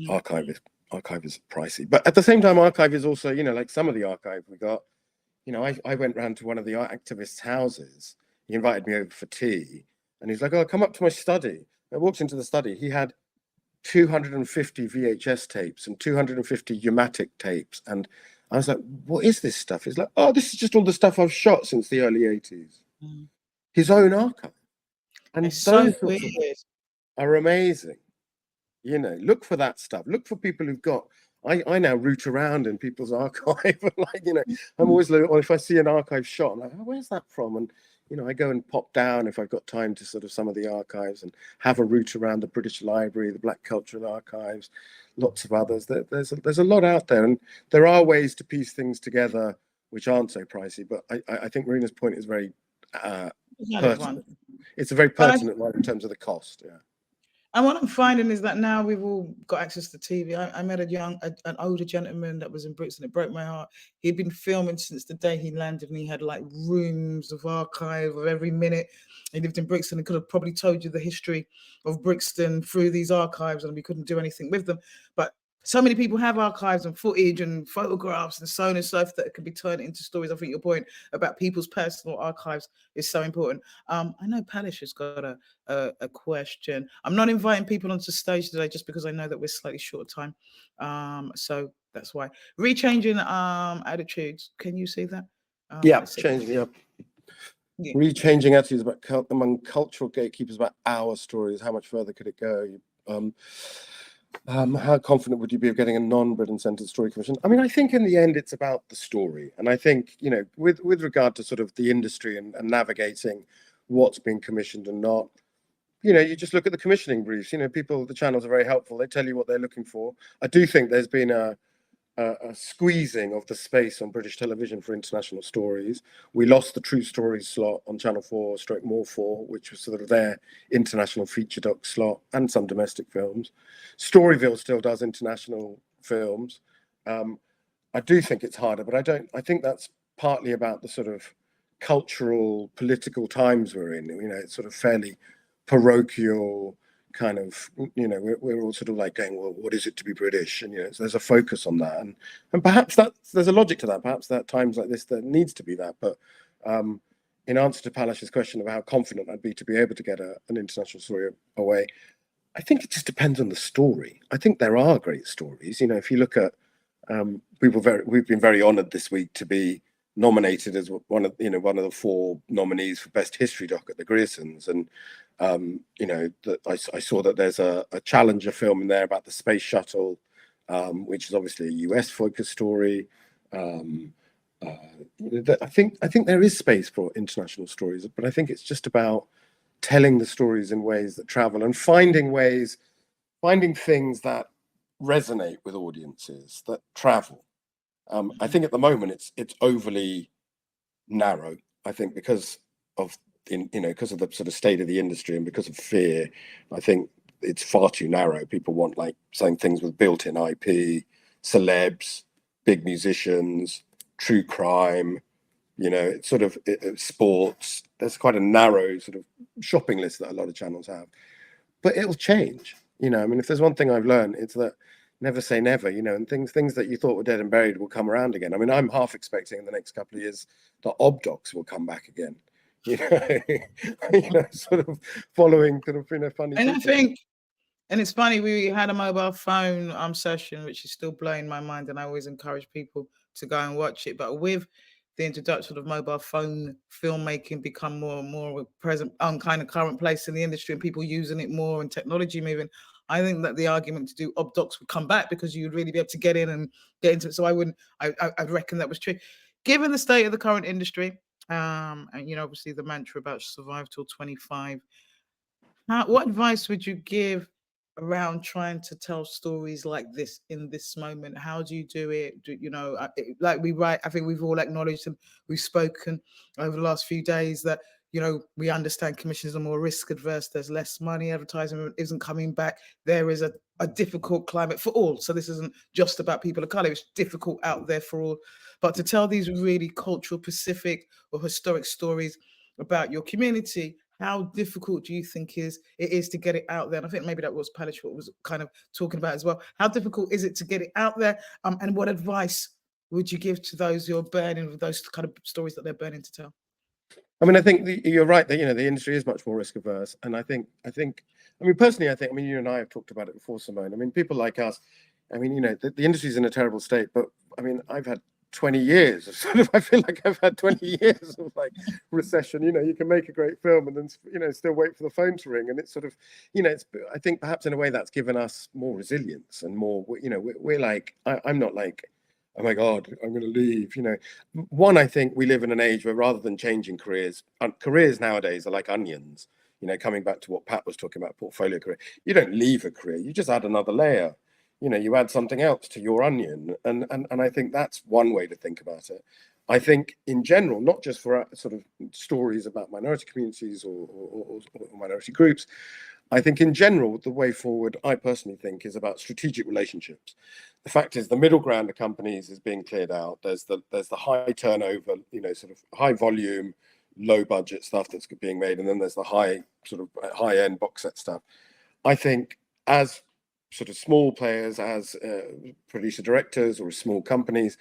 archive is pricey. But at the same time, archive is also, like some of the archive we got, I went round to one of the activists' houses. He invited me over for tea, and he's like, "Oh, come up to my study." I walked into the study. He had 250 VHS tapes and 250 Umatic tapes, and I was like, "What is this stuff?" He's like, "Oh, this is just all the stuff I've shot since the early 80s." His own archive, and it's those so weird. Are amazing. Look for that stuff. Look for people who've got. I now root around in people's archive, and I'm always looking. Or if I see an archive shot, I'm like, "Oh, where's that from?" And I go and pop down if I've got time to sort of some of the archives and have a route around the British Library, the Black Cultural Archives, lots of others. There's a lot out there, and there are ways to piece things together which aren't so pricey. But I think Marina's point is very pertinent. It's a very pertinent one in terms of the cost. Yeah. And what I'm finding is that now we've all got access to TV. I met an older gentleman that was in Brixton. It broke my heart. He'd been filming since the day he landed, and he had like rooms of archive of every minute. He lived in Brixton and could have probably told you the history of Brixton through these archives, and we couldn't do anything with them. But so many people have archives and footage and photographs and so on and so forth that can be turned into stories. I think your point about people's personal archives is so important. I know Palish has got a question. I'm not inviting people onto stage today just because I know that we're slightly short of time. So that's why. Rechanging attitudes. Can you see that? Yeah, changing up. Rechanging attitudes about among cultural gatekeepers about our stories. How much further could it go? How confident would you be of getting a non-Britain-centered story commission? I mean, I think in the end it's about the story, and I think, you know, with regard to sort of the industry and navigating what's being commissioned and not, you know, you just look at the commissioning briefs. You know, the channels are very helpful. They tell you what they're looking for. I do think there's been a squeezing of the space on British television for international stories. We lost the True Stories slot on Channel 4 / More 4, which was sort of their international feature doc slot, and some domestic films. Storyville still does international films. I do think it's harder, but I think that's partly about the sort of cultural, political times we're in. You know, it's sort of fairly parochial kind of, you know, we're all sort of like going, well, what is it to be British? And, you know, so there's a focus on that, and perhaps there's a logic to that. Perhaps that times like this there needs to be that. But in answer to Palash's question about how confident I'd be to be able to get an international story away, I think it just depends on the story. I think there are great stories. You know, if you look at we've been very honoured this week to be nominated as one of the 4 nominees for Best History Doc at the Griersons, and you know, I saw that there's a Challenger film in there about the space shuttle, which is obviously a US focused story. I think there is space for international stories, but I think it's just about telling the stories in ways that travel and finding things that resonate with audiences that travel. I think at the moment it's overly narrow. I think because of the sort of state of the industry and because of fear, I think it's far too narrow. People want like saying things with built-in IP, celebs, big musicians, true crime. You know, it's sort of sports. There's quite a narrow sort of shopping list that a lot of channels have, but it'll change. You know, I mean, if there's one thing I've learned, it's that never say never. You know, and things that you thought were dead and buried will come around again. I mean, I'm half expecting in the next couple of years that obdocs will come back again. You know, you know, sort of following kind of, you know, funny. And I think, and it's funny, we had a mobile phone session, which is still blowing my mind, and I always encourage people to go and watch it. But with the introduction of mobile phone filmmaking become more and more present, kind of current place in the industry, and people using it more and technology moving, I think that the argument to do obdocs would come back because you'd really be able to get in and get into it. So I'd reckon that was true. Given the state of the current industry, and you know, obviously the mantra about survive till 25, what advice would you give around trying to tell stories like this in this moment? How do you do it? You know, like we write, I think we've all acknowledged and we've spoken over the last few days that, you know, we understand commissions are more risk adverse. There's less money. Advertising isn't coming back. There is a difficult climate for all. So this isn't just about people of color. It's difficult out there for all. But to tell these really cultural, specific or historic stories about your community, how difficult do you think it is to get it out there? And I think maybe that was Palish what was kind of talking about as well. How difficult is it to get it out there? And what advice would you give to those who are burning with those kind of stories that they're burning to tell? I mean, I think you're right that, you know, the industry is much more risk averse, and I mean, personally, I mean, you and I have talked about it before, Simone. I mean, people like us, I mean, you know, the industry's in a terrible state, but I mean, I've had 20 years of sort of, I feel like I've had 20 years of like recession. You know, you can make a great film and then, you know, still wait for the phone to ring, and it's sort of, you know, I think perhaps in a way that's given us more resilience and more, you know, we're like, I'm not like, oh my God, I'm going to leave. You know, one, I think we live in an age where rather than changing careers nowadays are like onions. You know, coming back to what Pat was talking about, portfolio career, you don't leave a career, you just add another layer. You know, you add something else to your onion, and I think that's one way to think about it. I think in general, not just for sort of stories about minority communities or minority groups, I think in general, the way forward, I personally think, is about strategic relationships. The fact is, the middle ground of companies is being cleared out. There's the high turnover, you know, sort of high volume, low budget stuff that's being made, and then there's the high end box set stuff. I think as sort of small players, as producer directors or small companies,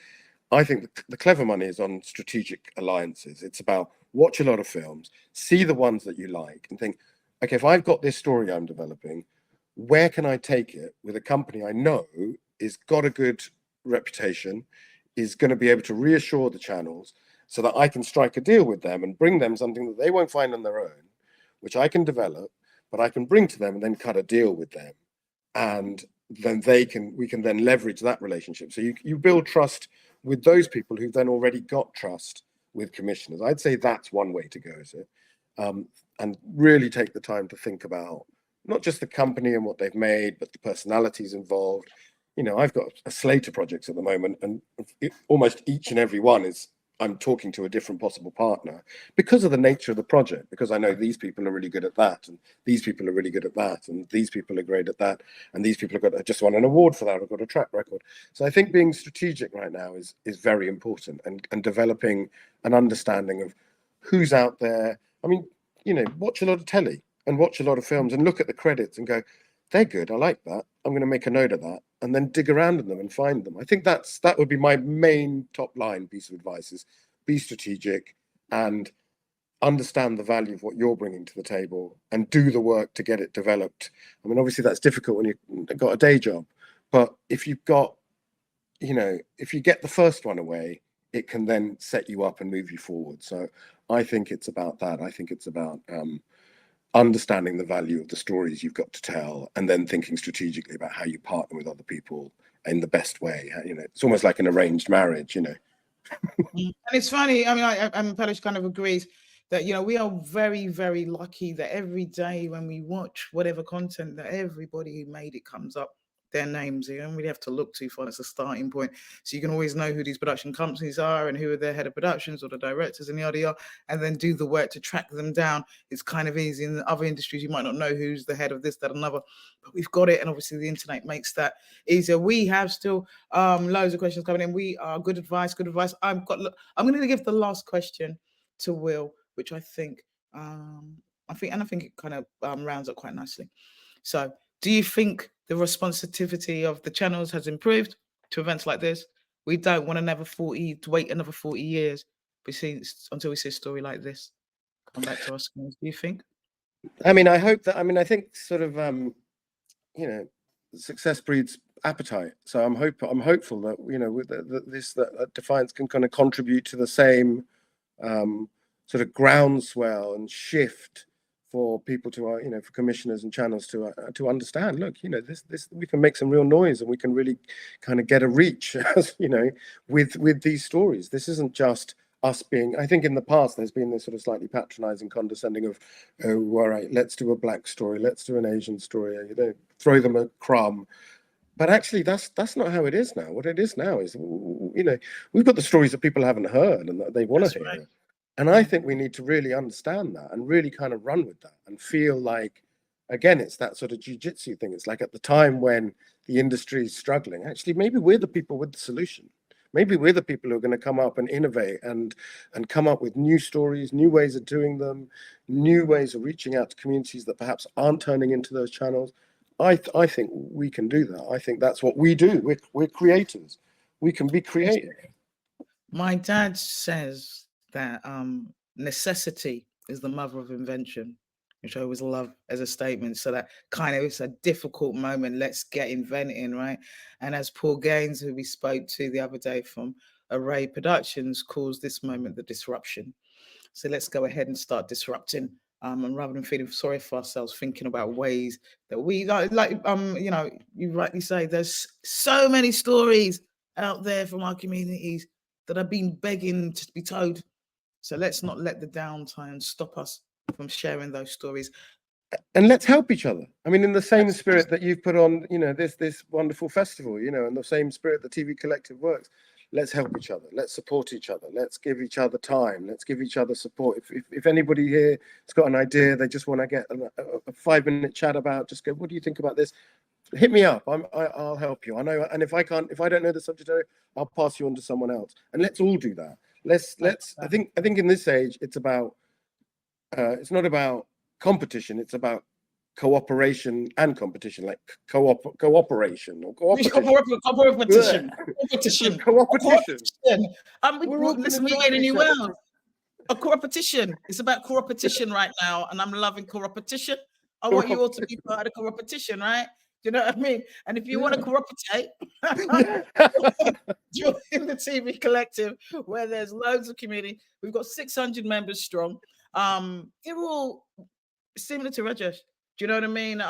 I think the clever money is on strategic alliances. It's about watch a lot of films, see the ones that you like, and think, okay, if I've got this story I'm developing, where can I take it with a company I know is got a good reputation, is going to be able to reassure the channels, so that I can strike a deal with them and bring them something that they won't find on their own, which I can develop, but I can bring to them and then cut a deal with them. And then we can then leverage that relationship. So you build trust with those people who've then already got trust with commissioners. I'd say that's one way to go, is it? And really take the time to think about not just the company and what they've made, but the personalities involved. You know, I've got a slate of projects at the moment, and almost each and every one is I'm talking to a different possible partner because of the nature of the project, because I know these people are really good at that, and these people are really good at that, and these people are great at that, and these people have just won an award for that, or got a track record. So I think being strategic right now is very important, and developing an understanding of who's out there. I mean, you know, watch a lot of telly and watch a lot of films and look at the credits and go, they're good, I like that, I'm going to make a note of that, and then dig around in them and find them. I think that would be my main top line piece of advice, is be strategic and understand the value of what you're bringing to the table and do the work to get it developed. I mean, obviously that's difficult when you've got a day job, but if you've got, you know, if you get the first one away, it can then set you up and move you forward. So I think it's about that. I think it's about understanding the value of the stories you've got to tell, and then thinking strategically about how you partner with other people in the best way. You know, it's almost like an arranged marriage, you know. And it's funny, I mean, I'm Pelish kind of agrees that, you know, we are very, very lucky that every day when we watch whatever content, that everybody who made it comes up, their names. You don't really have to look too far. It's a starting point. So you can always know who these production companies are and who are their head of productions or the directors and yada yada, and then do the work to track them down. It's kind of easy. In other industries, you might not know who's the head of this, that, another, but we've got it. And obviously the internet makes that easier. We have still loads of questions coming in. We are good advice. I'm going to give the last question to Will, which I think it kind of rounds up quite nicely. So, do you think the responsivity of the channels has improved to events like this? We don't want to wait another 40 years until we see a story like this come back to our screens. Do you think? I mean, I think sort of, you know, success breeds appetite. So I'm hopeful that, you know, with that Defiance can kind of contribute to the same sort of groundswell and shift for people to, you know, for commissioners and channels to understand. Look, you know, this we can make some real noise, and we can really kind of get a reach, you know, with these stories. This isn't just us being. I think in the past there's been this sort of slightly patronizing, condescending of, oh, all right, let's do a black story, let's do an Asian story, you know, throw them a crumb. But actually, that's not how it is now. What it is now is, you know, we've got the stories that people haven't heard and that they want to hear. Right. And I think we need to really understand that and really kind of run with that and feel like, again, it's that sort of jiu-jitsu thing. It's like at the time when the industry is struggling, actually, maybe we're the people with the solution. Maybe we're the people who are going to come up and innovate and come up with new stories, new ways of doing them, new ways of reaching out to communities that perhaps aren't turning into those channels. I think we can do that. I think that's what we do. We're creators. We can be creative. My dad says that necessity is the mother of invention, which I always love as a statement. So that kind of, it's a difficult moment. Let's get inventing, right? And as Paul Gaines, who we spoke to the other day from Array Productions, calls this moment the disruption. So let's go ahead and start disrupting. And rather than feeling sorry for ourselves, thinking about ways that we you know, you rightly say, there's so many stories out there from our communities that have been begging to be told. So let's not let the downtime stop us from sharing those stories. And let's help each other. I mean, in the same spirit that you've put on, you know, this wonderful festival, you know, in the same spirit that TV Collective works. Let's help each other. Let's support each other. Let's give each other time. Let's give each other support. If anybody here has got an idea, they just want to get a 5-minute chat about, just go, what do you think about this? Hit me up. I'll help you. I know. And if I don't know the subject area, I'll pass you on to someone else. And let's all do that. Let's. I think in this age, it's about. It's not about competition. It's about cooperation and competition, like cooperation or Competition. Listen, we made a new world. A competition. It's about competition right now, and I'm loving competition. I want you all to be part of the competition, right? you know what I mean? And if you want to cooperate, join the TV Collective, where there's loads of community. We've got 600 members strong. They're all similar to Rajesh. Do you know what I mean?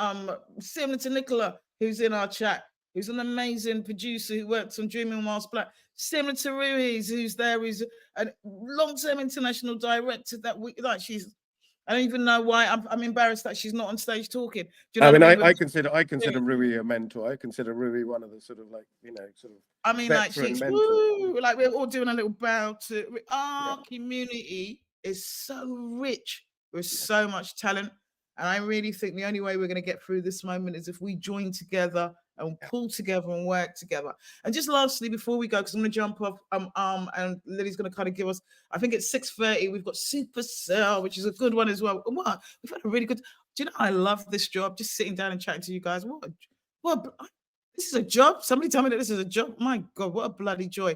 Similar to Nicola, who's in our chat, who's an amazing producer who works on Dreaming Whilst Black. Similar to Ruiz, who's there, who's a long-term international director that we like. I don't even know why. I'm embarrassed that she's not on stage talking. Do you know I mean, what I consider Rui a mentor. I consider Rui one of the sort of like, I mean, like she's like we're all doing a little bow to our community is so rich with so much talent. And I really think the only way we're going to get through this moment is if we join together and pull together and work together. And just lastly, before we go, because I'm going to jump off, and Lily's going to kind of give us, I think it's 6:30. We've got Supercell, which is a good one as well. What? We've had a really good, do you know, I love this job, just sitting down and chatting to you guys. What, this is a job. Somebody tell me that this is a job. My God, what a bloody joy.